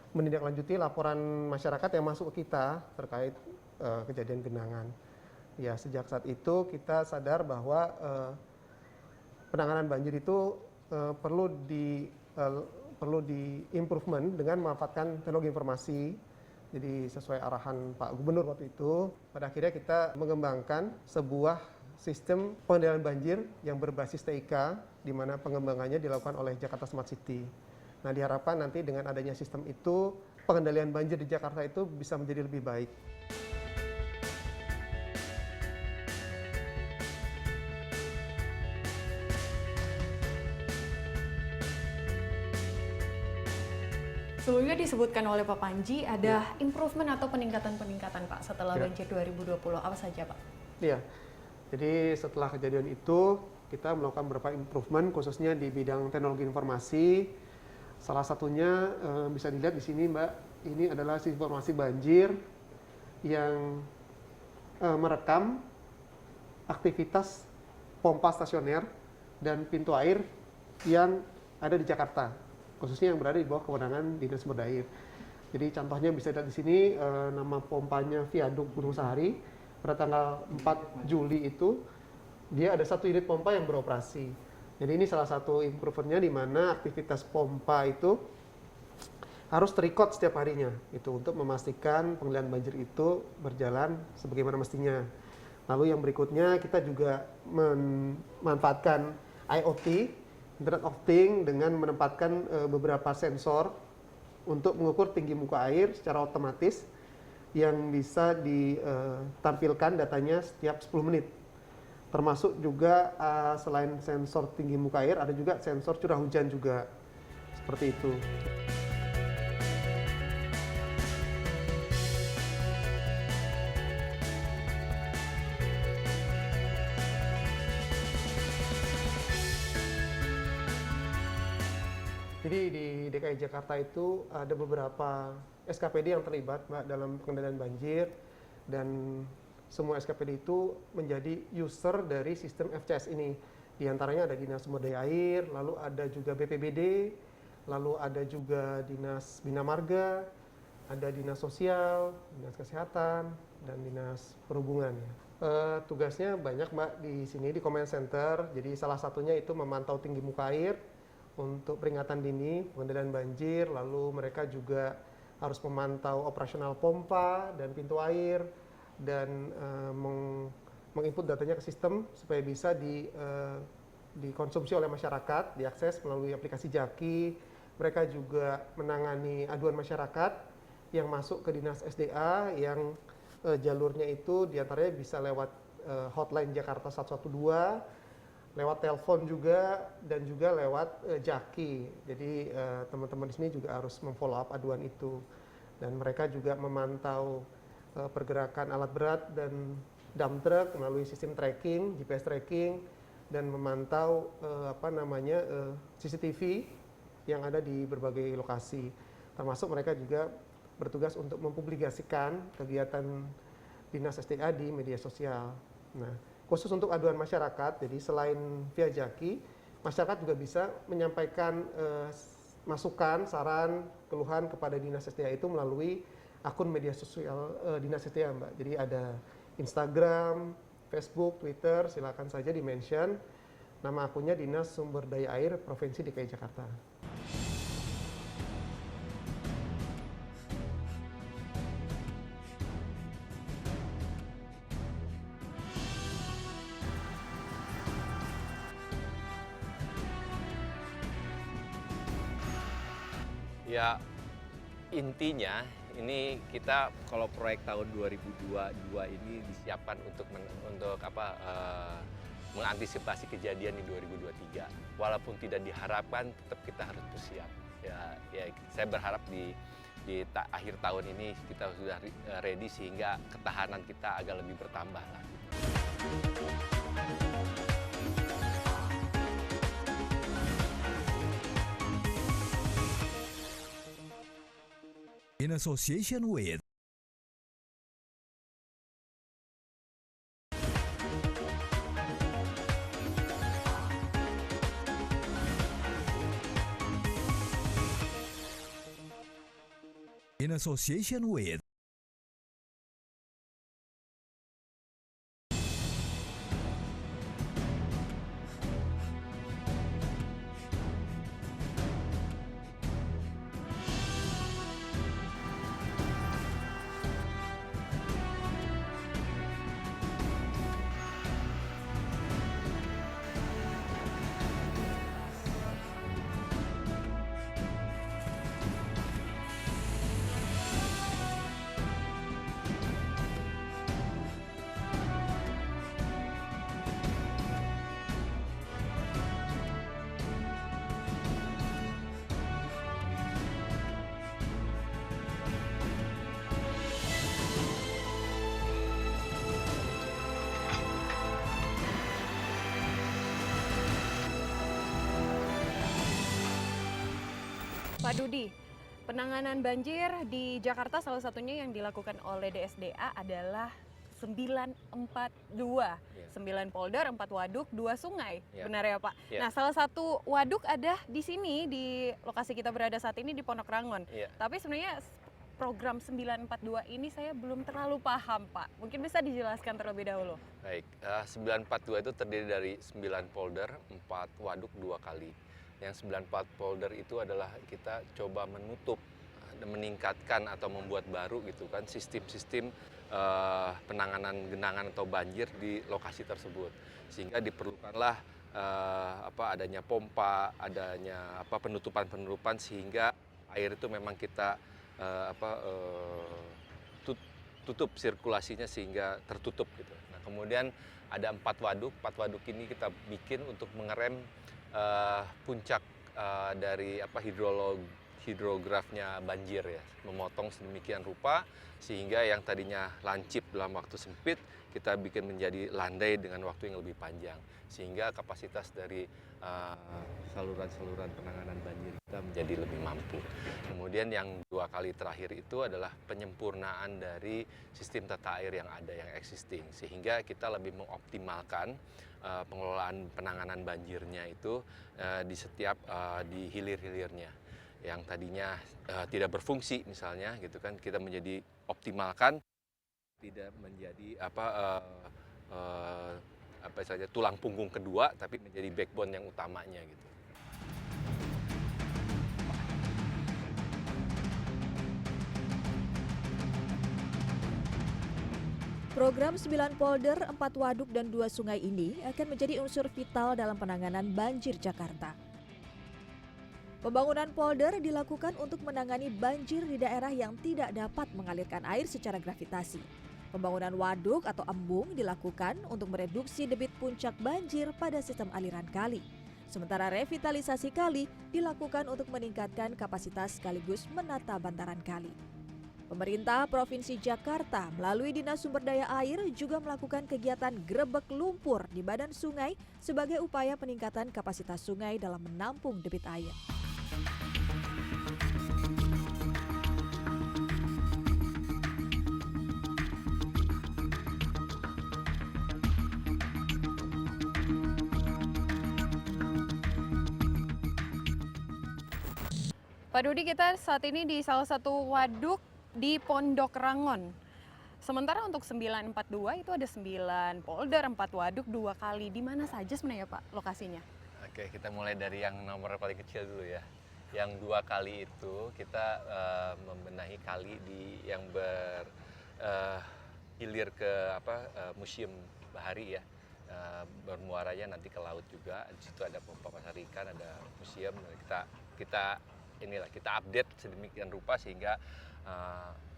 menindaklanjuti laporan masyarakat yang masuk ke kita terkait kejadian genangan. Ya, sejak saat itu kita sadar bahwa penanganan banjir itu perlu di improvement dengan memanfaatkan teknologi informasi. Jadi sesuai arahan Pak Gubernur waktu itu, pada akhirnya kita mengembangkan sebuah sistem pengendalian banjir yang berbasis TIK, di mana pengembangannya dilakukan oleh Jakarta Smart City. Nah, diharapkan nanti dengan adanya sistem itu, pengendalian banjir di Jakarta itu bisa menjadi lebih baik. Sebelumnya disebutkan oleh Pak Panji ada improvement atau peningkatan-peningkatan Pak setelah banjir 2020. Apa saja Pak? Iya, jadi setelah kejadian itu kita melakukan beberapa improvement khususnya di bidang teknologi informasi. Salah satunya bisa dilihat di sini Mbak, ini adalah informasi banjir yang merekam aktivitas pompa stasioner dan pintu air yang ada di Jakarta, khususnya yang berada di bawah kewenangan Dinas Sumber Daya Air. Jadi contohnya bisa dilihat di sini nama pompanya Viaduk Gunung Sahari. Pada tanggal 4 Juli itu dia ada 1 unit pompa yang beroperasi. Jadi ini salah satu improvementnya, di mana aktivitas pompa itu harus terrecord setiap harinya, itu untuk memastikan pengendalian banjir itu berjalan sebagaimana mestinya. Lalu yang berikutnya kita juga memanfaatkan IoT, Internet of Things, dengan menempatkan beberapa sensor untuk mengukur tinggi muka air secara otomatis yang bisa ditampilkan datanya setiap 10 menit. Termasuk juga selain sensor tinggi muka air, ada juga sensor curah hujan juga, seperti itu. Jadi di DKI Jakarta itu ada beberapa SKPD yang terlibat Mbak dalam pengendalian banjir, dan semua SKPD itu menjadi user dari sistem FCS ini. Di antaranya ada Dinas Sumber Daya Air, lalu ada juga BPBD, lalu ada juga Dinas Bina Marga, ada Dinas Sosial, Dinas Kesehatan, dan Dinas Perhubungan. Tugasnya banyak Mbak di sini di Comment Center. Jadi salah satunya itu memantau tinggi muka air untuk peringatan dini, pengendalian banjir, lalu mereka juga harus memantau operasional pompa dan pintu air, dan menginput datanya ke sistem supaya bisa dikonsumsi oleh masyarakat, diakses melalui aplikasi Jaki. Mereka juga menangani aduan masyarakat yang masuk ke Dinas SDA, yang jalurnya itu diantaranya bisa lewat hotline Jakarta 112, lewat telepon juga, dan juga lewat Jaki. Jadi teman-teman di sini juga harus memfollow up aduan itu, dan mereka juga memantau pergerakan alat berat dan dump truck melalui sistem tracking, GPS tracking, dan memantau CCTV yang ada di berbagai lokasi. Termasuk mereka juga bertugas untuk mempublikasikan kegiatan Dinas SDA di media sosial. Nah, khusus untuk aduan masyarakat, jadi selain via Jaki, masyarakat juga bisa menyampaikan masukan, saran, keluhan kepada Dinas SDA itu melalui akun media sosial Dinas SDA, Mbak. Jadi ada Instagram, Facebook, Twitter, silakan saja di-mention. Nama akunnya Dinas Sumber Daya Air Provinsi DKI Jakarta. Ya, intinya ini kita kalau proyek tahun 2022 ini disiapkan untuk mengantisipasi kejadian di 2023. Walaupun tidak diharapkan, tetap kita harus bersiap. Ya saya berharap di akhir tahun ini kita sudah ready sehingga ketahanan kita agak lebih bertambah lah. In association with Pak Dudi, penanganan banjir di Jakarta salah satunya yang dilakukan oleh DSDA adalah 942. 9 polder, 4 waduk, 2 sungai. Benar ya Pak? Nah, salah satu waduk ada di sini, di lokasi kita berada saat ini di Pondok Rangon. Tapi sebenarnya program 942 ini saya belum terlalu paham Pak. Mungkin bisa dijelaskan terlebih dahulu. Baik, 942 itu terdiri dari 9 polder, 4 waduk 2 kali. Yang 94 polder itu adalah kita coba menutup, meningkatkan atau membuat baru gitu kan sistem-sistem penanganan genangan atau banjir di lokasi tersebut, sehingga diperlukanlah adanya pompa, adanya penutupan sehingga air itu memang kita tutup sirkulasinya sehingga tertutup gitu. Nah, kemudian ada 4 waduk ini kita bikin untuk mengerem puncak dari hidrografnya banjir ya, memotong sedemikian rupa sehingga yang tadinya lancip dalam waktu sempit kita bikin menjadi landai dengan waktu yang lebih panjang, sehingga kapasitas dari saluran-saluran penanganan banjir kita menjadi lebih mampu. Kemudian yang 2 kali terakhir itu adalah penyempurnaan dari sistem tata air yang ada, yang existing, sehingga kita lebih mengoptimalkan pengelolaan penanganan banjirnya itu di setiap di hilir-hilirnya yang tadinya tidak berfungsi misalnya gitu kan, kita menjadi optimalkan, tidak menjadi tulang punggung kedua, tapi menjadi backbone yang utamanya gitu. Program 9 polder, 4 waduk dan 2 sungai ini akan menjadi unsur vital dalam penanganan banjir Jakarta. Pembangunan polder dilakukan untuk menangani banjir di daerah yang tidak dapat mengalirkan air secara gravitasi. Pembangunan waduk atau embung dilakukan untuk mereduksi debit puncak banjir pada sistem aliran kali. Sementara revitalisasi kali dilakukan untuk meningkatkan kapasitas sekaligus menata bantaran kali. Pemerintah Provinsi Jakarta melalui Dinas Sumber Daya Air juga melakukan kegiatan grebek lumpur di badan sungai sebagai upaya peningkatan kapasitas sungai dalam menampung debit air. Pak Dodi, kita saat ini di salah satu waduk di Pondok Rangon. Sementara untuk 942 itu ada 9 polder, 4 waduk, 2 kali. Di mana saja sebenarnya Pak lokasinya? Oke, kita mulai dari yang nomor paling kecil dulu ya. Yang 2 kali itu kita membenahi kali yang berhilir ke museum bahari ya. Bermuaranya nanti ke laut juga. Di situ ada pompa pasar ikan, ada museum. Kita update sedemikian rupa sehingga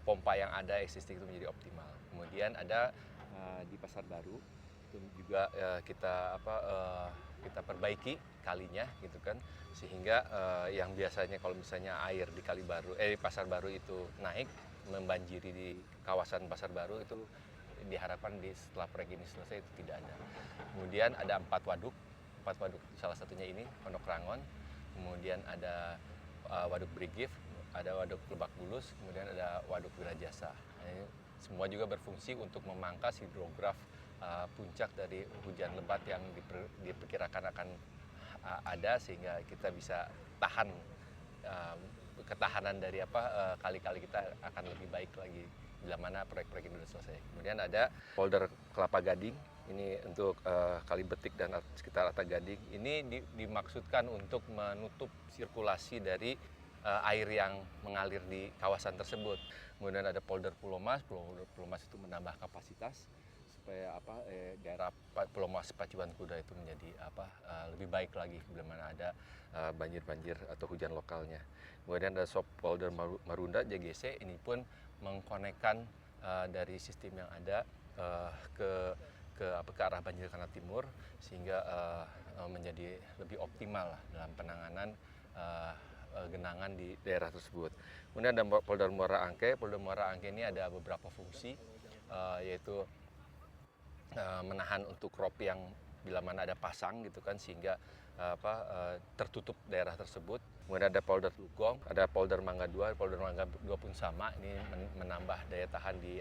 pompa yang ada existing itu menjadi optimal. Kemudian ada di Pasar Baru itu juga kita perbaiki kalinya gitu kan, sehingga yang biasanya kalau misalnya air di Pasar Baru itu naik membanjiri di kawasan Pasar Baru, itu diharapkan setelah proyek ini selesai itu tidak ada. Kemudian ada 4 waduk, salah satunya ini Pondok Rangon, kemudian ada Waduk Brigif, ada Waduk Lebak Bulus, kemudian ada Waduk Wirajasa. Ini semua juga berfungsi untuk memangkas hidrograf puncak dari hujan lebat yang diperkirakan akan ada, sehingga kita bisa tahan ketahanan dari kali-kali kita akan lebih baik lagi bila mana proyek-proyek ini sudah selesai. Kemudian ada polder Kelapa Gading, ini untuk Kali Betik dan sekitar Atta Gading. Ini dimaksudkan untuk menutup sirkulasi dari air yang mengalir di kawasan tersebut. Kemudian ada polder Pulau Mas itu menambah kapasitas supaya daerah Pulau Mas Paciwan Kuda itu menjadi lebih baik lagi bila mana ada banjir-banjir atau hujan lokalnya. Kemudian ada polder Marunda JGC, ini pun mengkonekkan dari sistem yang ada ke arah banjir kanal timur, sehingga menjadi lebih optimal dalam penanganan genangan di daerah tersebut. Kemudian ada polder Muara Angke. Polder Muara Angke ini ada beberapa fungsi, yaitu menahan untuk rop yang bila mana ada pasang gitu kan, sehingga tertutup daerah tersebut. Kemudian ada polder Lugong, ada polder Mangga 2. Polder Mangga 2 pun sama, ini menambah daya tahan di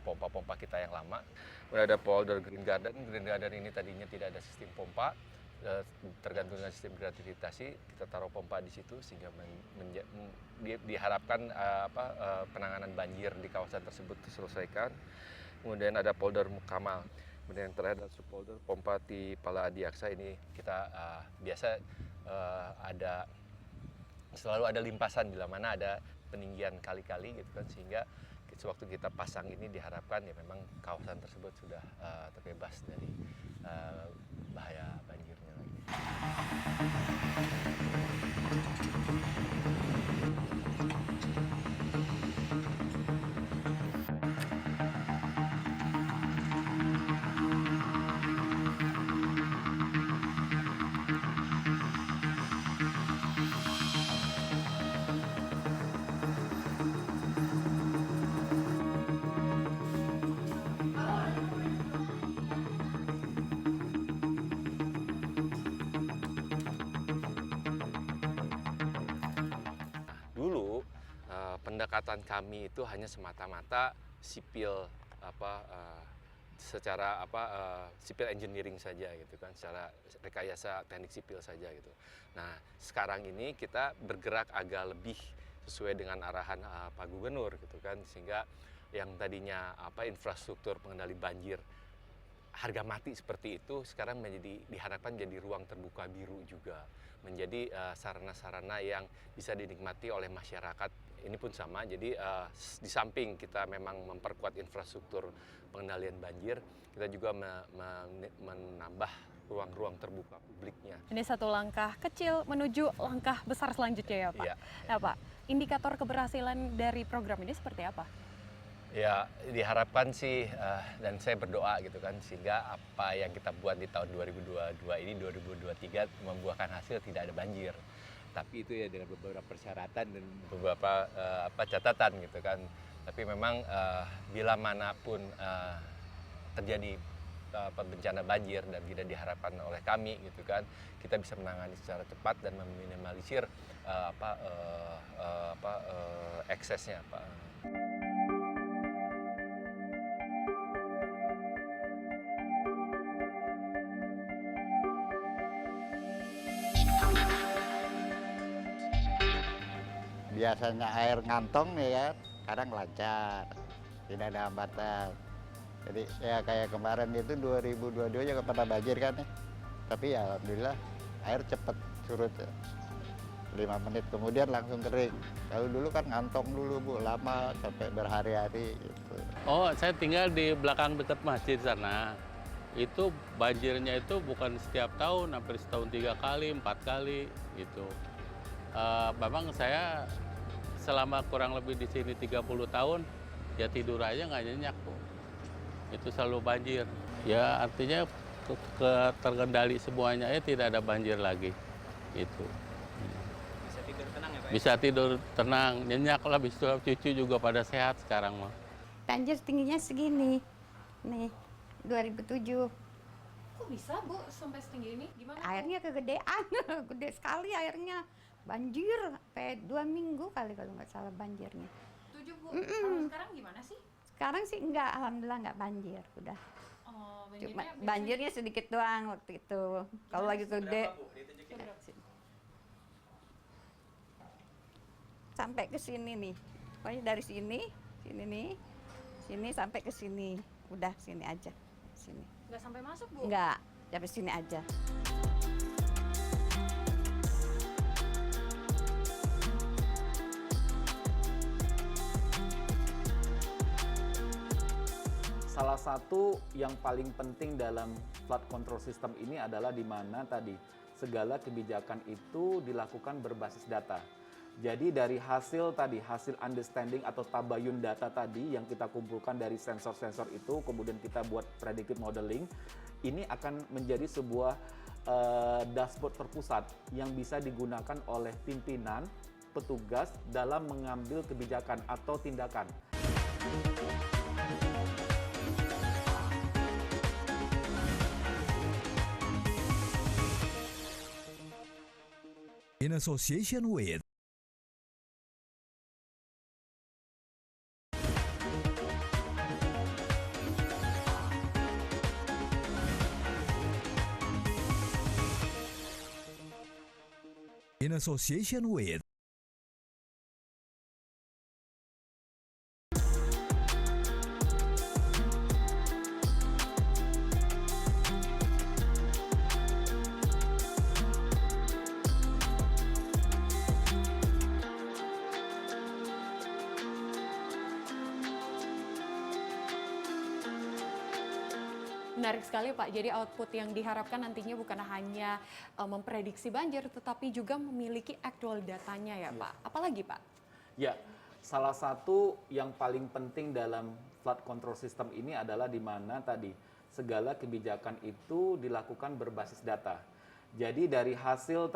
pompa-pompa kita yang lama. Kemudian ada polder Green Garden. Green Garden ini tadinya tidak ada sistem pompa, tergantung dengan sistem gratifikasi, kita taruh pompa di situ sehingga diharapkan penanganan banjir di kawasan tersebut diselesaikan. Kemudian ada polder Mukamal. Kemudian yang terakhir ada subpolder pompa di Pala Adiaksa. Ini kita selalu ada limpasan bila mana ada peninggian kali-kali gitu kan, sehingga sewaktu kita pasang ini diharapkan ya memang kawasan tersebut sudah terbebas dari bahaya banjirnya lagi. Pendekatan kami itu hanya semata-mata sipil civil engineering saja gitu kan, secara rekayasa teknik sipil saja gitu. Nah, sekarang ini kita bergerak agak lebih sesuai dengan arahan Pak Gubernur gitu kan, sehingga yang tadinya infrastruktur pengendali banjir harga mati seperti itu sekarang diharapkan jadi ruang terbuka biru juga, menjadi sarana-sarana yang bisa dinikmati oleh masyarakat. Ini pun sama, jadi di samping kita memang memperkuat infrastruktur pengendalian banjir, kita juga menambah ruang-ruang terbuka publiknya. Ini satu langkah kecil menuju langkah besar selanjutnya ya Pak. Ya. Nah Pak, indikator keberhasilan dari program ini seperti apa? Ya, diharapkan sih, dan saya berdoa gitu kan, sehingga apa yang kita buat di tahun 2022 ini, 2023 membuahkan hasil, tidak ada banjir. Tapi itu ya dengan beberapa persyaratan dan beberapa catatan gitu kan. Tapi memang bila manapun terjadi bencana banjir dan tidak diharapkan oleh kami gitu kan, kita bisa menangani secara cepat dan meminimalisir eksesnya, Pak. Biasanya air ngantong ya, kadang lancar, tidak ada hambatan. Jadi ya kayak kemarin itu 2022 juga pernah banjir kan ya. Tapi ya alhamdulillah air cepat surut. 5 menit kemudian langsung kering. Kalau dulu kan ngantong dulu Bu, lama sampai berhari-hari gitu. Oh, saya tinggal di belakang dekat masjid sana. Itu banjirnya itu bukan setiap tahun, hampir setahun 3 kali, 4 kali gitu. Memang saya selama kurang lebih di sini 30 tahun, ya tidur aja nggak nyenyak Bu. Itu selalu banjir. Ya artinya terkendali semuanya, ya tidak ada banjir lagi. Itu. Bisa tidur tenang ya Pak? Bisa tidur tenang, nyenyak lah, bisa cucu juga pada sehat sekarang mah. Banjir tingginya segini, nih 2007. Kok bisa Bu sampai setinggi ini? Gimana? Airnya kegedean, gede sekali airnya. Banjir, sampai 2 minggu kali kalau nggak salah banjirnya. 7 Bu, kalau sekarang gimana sih? Sekarang sih enggak, alhamdulillah nggak banjir, udah. Oh, Cuma banjirnya sedikit doang waktu itu. Kalau lagi gede. Sampai ke sini nih. Pokoknya dari sini nih, sini sampai ke sini. Udah sini aja, sini. Nggak sampai masuk Bu? Enggak, sampai sini aja. Salah satu yang paling penting dalam flood control system ini adalah di mana tadi segala kebijakan itu dilakukan berbasis data. Jadi dari hasil understanding atau tabayun data tadi yang kita kumpulkan dari sensor-sensor itu, kemudian kita buat predictive modeling, ini akan menjadi sebuah dashboard terpusat yang bisa digunakan oleh pimpinan, petugas dalam mengambil kebijakan atau tindakan. In association with Menarik sekali Pak, jadi output yang diharapkan nantinya bukan hanya memprediksi banjir, tetapi juga memiliki actual datanya ya Pak. Apalagi Pak? Ya, salah satu yang paling penting dalam flood control system ini adalah di mana tadi segala kebijakan itu dilakukan berbasis data. Jadi dari hasil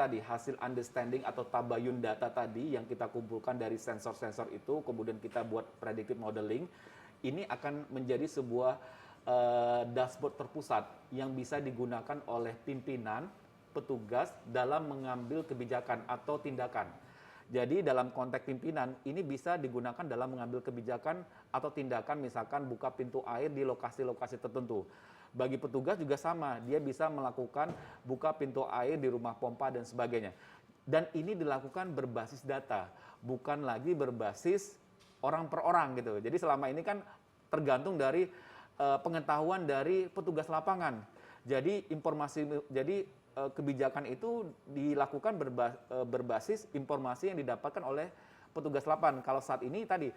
understanding atau tabayun data tadi yang kita kumpulkan dari sensor-sensor itu, kemudian kita buat predictive modeling, ini akan menjadi sebuah dashboard terpusat yang bisa digunakan oleh pimpinan, petugas dalam mengambil kebijakan atau tindakan. Jadi dalam konteks pimpinan ini bisa digunakan dalam mengambil kebijakan atau tindakan, misalkan buka pintu air di lokasi-lokasi tertentu. Bagi petugas juga sama, dia bisa melakukan buka pintu air di rumah pompa dan sebagainya. Dan ini dilakukan berbasis data, bukan lagi berbasis orang per orang gitu. Jadi selama ini kan tergantung dari pengetahuan dari petugas lapangan. Jadi kebijakan itu dilakukan berbasis informasi yang didapatkan oleh petugas lapangan. Kalau saat ini tadi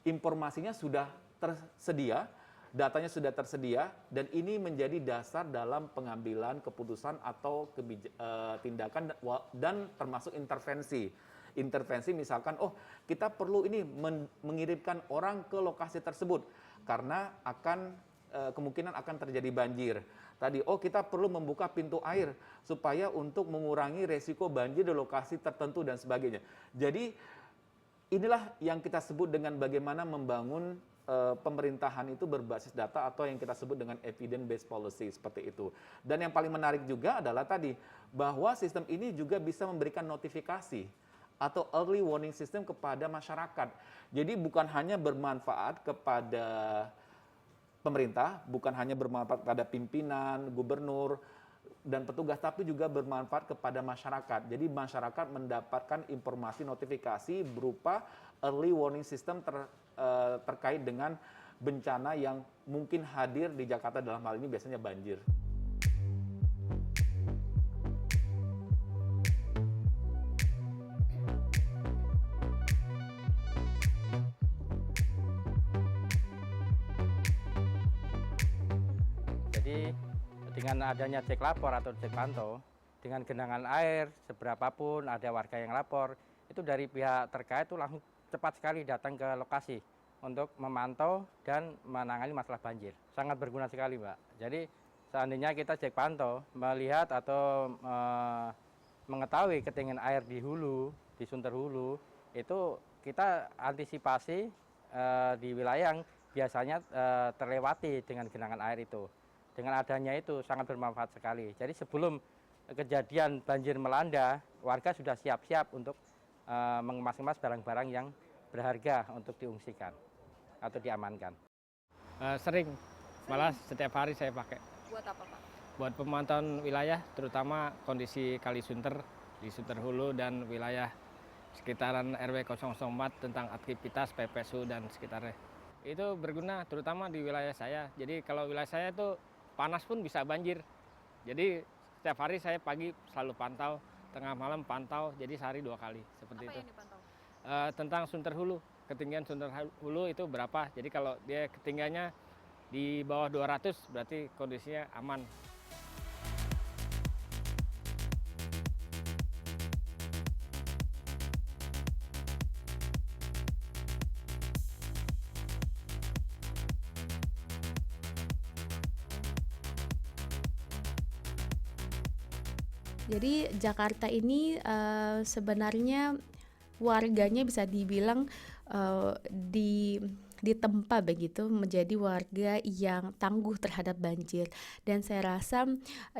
informasinya sudah tersedia, datanya sudah tersedia, dan ini menjadi dasar dalam pengambilan keputusan atau tindakan dan termasuk intervensi. Intervensi misalkan, oh kita perlu ini mengirimkan orang ke lokasi tersebut karena kemungkinan akan terjadi banjir. Tadi, oh kita perlu membuka pintu air supaya untuk mengurangi resiko banjir di lokasi tertentu dan sebagainya. Jadi inilah yang kita sebut dengan bagaimana membangun pemerintahan itu berbasis data atau yang kita sebut dengan evidence based policy seperti itu. Dan yang paling menarik juga adalah tadi bahwa sistem ini juga bisa memberikan notifikasi atau early warning system kepada masyarakat. Jadi bukan hanya bermanfaat kepada pemerintah, bukan hanya bermanfaat kepada pimpinan, gubernur, dan petugas, tapi juga bermanfaat kepada masyarakat. Jadi masyarakat mendapatkan informasi notifikasi berupa early warning system terkait dengan bencana yang mungkin hadir di Jakarta, dalam hal ini biasanya banjir. Jadi dengan adanya cek lapor atau cek pantau, dengan genangan air seberapapun ada warga yang lapor, itu dari pihak terkait itu langsung cepat sekali datang ke lokasi untuk memantau dan menangani masalah banjir. Sangat berguna sekali, Mbak. Jadi seandainya kita cek pantau, melihat atau mengetahui ketinggian air di hulu, di Sunter Hulu, itu kita antisipasi di wilayah yang biasanya terlewati dengan genangan air itu. Dengan adanya itu sangat bermanfaat sekali. Jadi sebelum kejadian banjir melanda, warga sudah siap-siap untuk mengemas-emas barang-barang yang berharga untuk diungsikan atau diamankan. Sering, malah setiap hari saya pakai. Buat apa, Pak? Buat pemantauan wilayah, terutama kondisi Kali Sunter di Sunter Hulu dan wilayah sekitaran RW 004 tentang aktivitas PPSU dan sekitarnya. Itu berguna terutama di wilayah saya. Jadi kalau wilayah saya itu panas pun bisa banjir. Jadi setiap hari saya pagi selalu pantau, tengah malam pantau, jadi sehari 2 kali seperti Apa itu. yang dipantau? Tentang Sunter Hulu, ketinggian Sunter Hulu itu berapa? Jadi kalau dia ketinggiannya di bawah 200 berarti kondisinya aman. Jadi Jakarta ini sebenarnya warganya bisa dibilang ditempa begitu menjadi warga yang tangguh terhadap banjir, dan saya rasa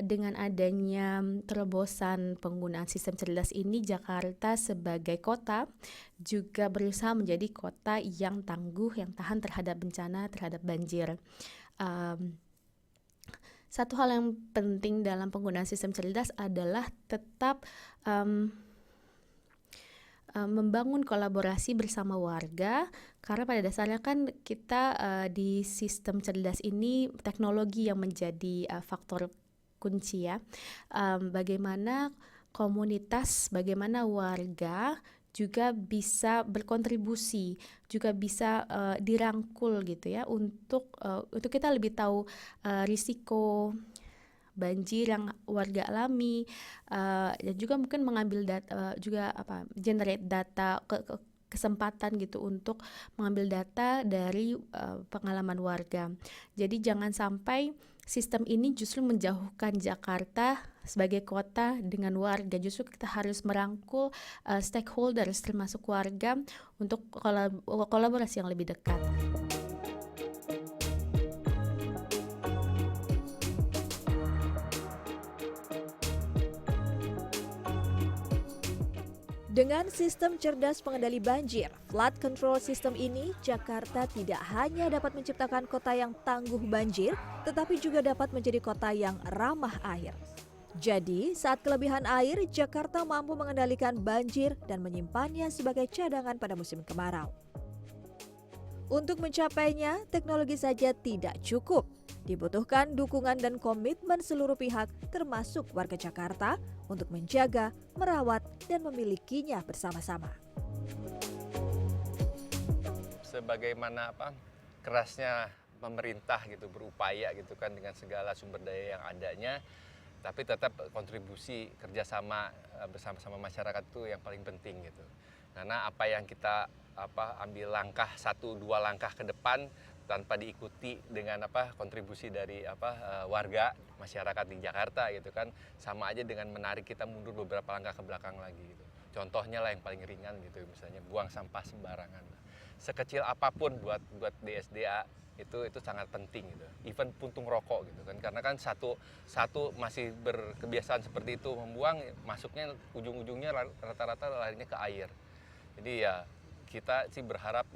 dengan adanya terobosan penggunaan sistem cerdas ini, Jakarta sebagai kota juga berusaha menjadi kota yang tangguh, yang tahan terhadap bencana, terhadap banjir. Satu hal yang penting dalam penggunaan sistem cerdas adalah tetap membangun kolaborasi bersama warga, karena pada dasarnya kan kita di sistem cerdas ini teknologi yang menjadi faktor kunci ya. Bagaimana komunitas, bagaimana warga juga bisa berkontribusi, juga bisa dirangkul gitu ya untuk kita lebih tahu risiko banjir yang warga alami, dan juga mungkin mengambil data juga generate data kesempatan gitu untuk mengambil data dari pengalaman warga. Jadi jangan sampai sistem ini justru menjauhkan Jakarta sebagai kota dengan warga. Justru kita harus merangkul stakeholders termasuk warga untuk kolaborasi yang lebih dekat. Dengan sistem cerdas pengendali banjir, flood control system ini, Jakarta tidak hanya dapat menciptakan kota yang tangguh banjir, tetapi juga dapat menjadi kota yang ramah air. Jadi, saat kelebihan air, Jakarta mampu mengendalikan banjir dan menyimpannya sebagai cadangan pada musim kemarau. Untuk mencapainya, teknologi saja tidak cukup. Dibutuhkan dukungan dan komitmen seluruh pihak, termasuk warga Jakarta, untuk menjaga, merawat, dan memilikinya bersama-sama. Sebagaimana kerasnya pemerintah gitu berupaya gitu kan dengan segala sumber daya yang adanya, tapi tetap kontribusi kerjasama bersama-sama masyarakat itu yang paling penting gitu. Karena apa yang kita ambil langkah 1-2 langkah ke depan tanpa diikuti dengan kontribusi dari warga masyarakat di Jakarta gitu kan, sama aja dengan menarik kita mundur beberapa langkah ke belakang lagi gitu. Contohnya lah yang paling ringan gitu, misalnya buang sampah sembarangan. Sekecil apapun buat DSDA itu sangat penting gitu. Even puntung rokok gitu kan, karena kan satu masih berkebiasaan seperti itu, membuang, masuknya ujung-ujungnya rata-rata larinya ke air. Jadi ya kita sih berharap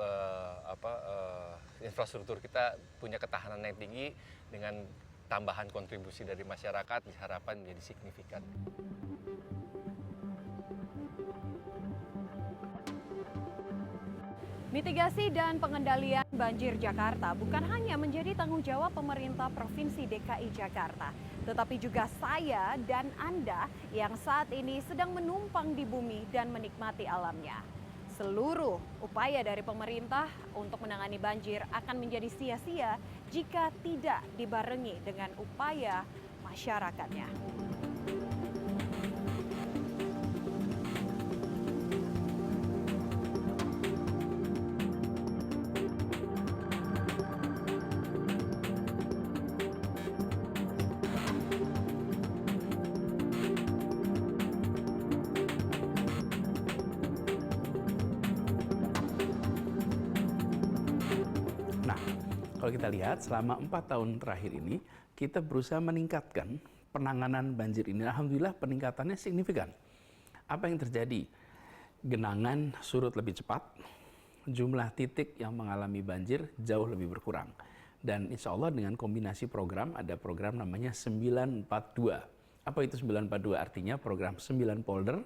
infrastruktur kita punya ketahanan yang tinggi, dengan tambahan kontribusi dari masyarakat diharapkan menjadi signifikan. Mitigasi dan pengendalian banjir Jakarta bukan hanya menjadi tanggung jawab pemerintah Provinsi DKI Jakarta, tetapi juga saya dan Anda yang saat ini sedang menumpang di bumi dan menikmati alamnya. Seluruh upaya dari pemerintah untuk menangani banjir akan menjadi sia-sia jika tidak dibarengi dengan upaya masyarakatnya. Kalau kita lihat selama 4 tahun terakhir ini, kita berusaha meningkatkan penanganan banjir ini. Alhamdulillah peningkatannya signifikan. Apa yang terjadi? Genangan surut lebih cepat, jumlah titik yang mengalami banjir jauh lebih berkurang. Dan insya Allah dengan kombinasi program, ada program namanya 942. Apa itu 942? Artinya program 9 polder,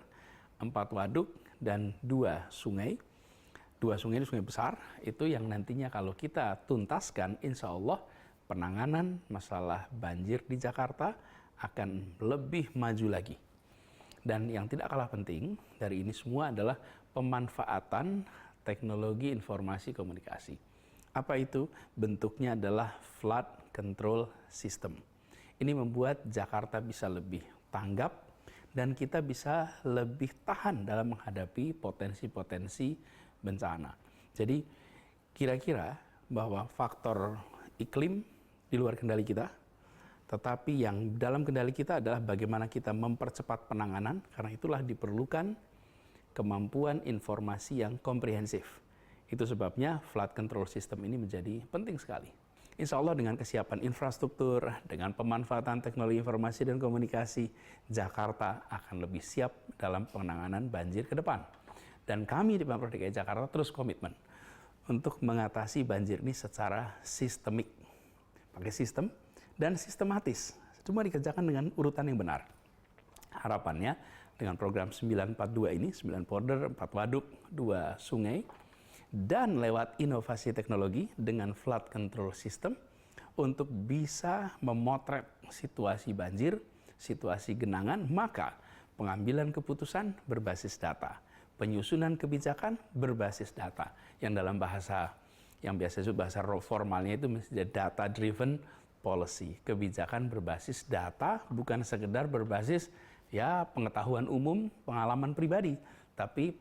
4 waduk, dan 2 sungai. 2 sungai ini sungai besar, itu yang nantinya kalau kita tuntaskan, insya Allah penanganan masalah banjir di Jakarta akan lebih maju lagi. Dan yang tidak kalah penting dari ini semua adalah pemanfaatan teknologi informasi komunikasi. Apa itu? Bentuknya adalah flood control system. Ini membuat Jakarta bisa lebih tanggap dan kita bisa lebih tahan dalam menghadapi potensi-potensi bencana. Jadi kira-kira bahwa faktor iklim di luar kendali kita, tetapi yang dalam kendali kita adalah bagaimana kita mempercepat penanganan, karena itulah diperlukan kemampuan informasi yang komprehensif. Itu sebabnya flood control system ini menjadi penting sekali. Insya Allah dengan kesiapan infrastruktur, dengan pemanfaatan teknologi informasi dan komunikasi, Jakarta akan lebih siap dalam penanganan banjir ke depan. Dan kami di Pemprov DKI Jakarta terus komitmen untuk mengatasi banjir ini secara sistemik. Pakai sistem dan sistematis. Semua dikerjakan dengan urutan yang benar. Harapannya dengan program 942 ini, 9 polder, 4 waduk, 2 sungai, dan lewat inovasi teknologi dengan flood control system untuk bisa memotret situasi banjir, situasi genangan, maka pengambilan keputusan berbasis data. Penyusunan kebijakan berbasis data, yang dalam bahasa yang biasa disebut bahasa formalnya itu mesti data driven policy. Kebijakan berbasis data, bukan sekedar berbasis ya pengetahuan umum, pengalaman pribadi, tapi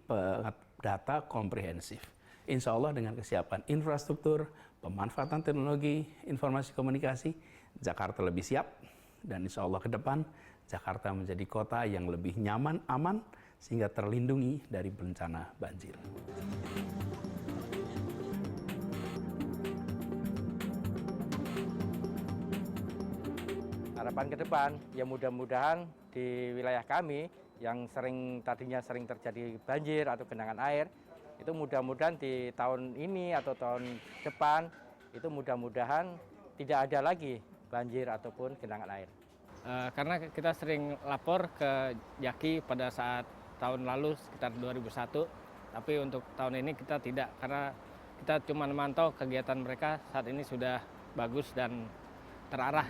data komprehensif. Insya Allah dengan kesiapan infrastruktur, pemanfaatan teknologi, informasi komunikasi, Jakarta lebih siap, dan insya Allah ke depan Jakarta menjadi kota yang lebih nyaman, aman, sehingga terlindungi dari bencana banjir. Harapan ke depan, ya mudah-mudahan di wilayah kami yang tadinya sering terjadi banjir atau genangan air, itu mudah-mudahan di tahun ini atau tahun depan, itu mudah-mudahan tidak ada lagi banjir ataupun genangan air. Karena kita sering lapor ke Jaki pada saat tahun lalu sekitar 2001, tapi untuk tahun ini kita tidak, karena kita cuma memantau kegiatan mereka saat ini sudah bagus dan terarah.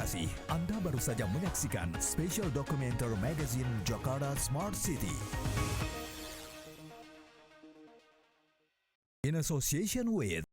kasih, Anda baru saja menyaksikan Special Documenter Magazine Jakarta Smart City. In association with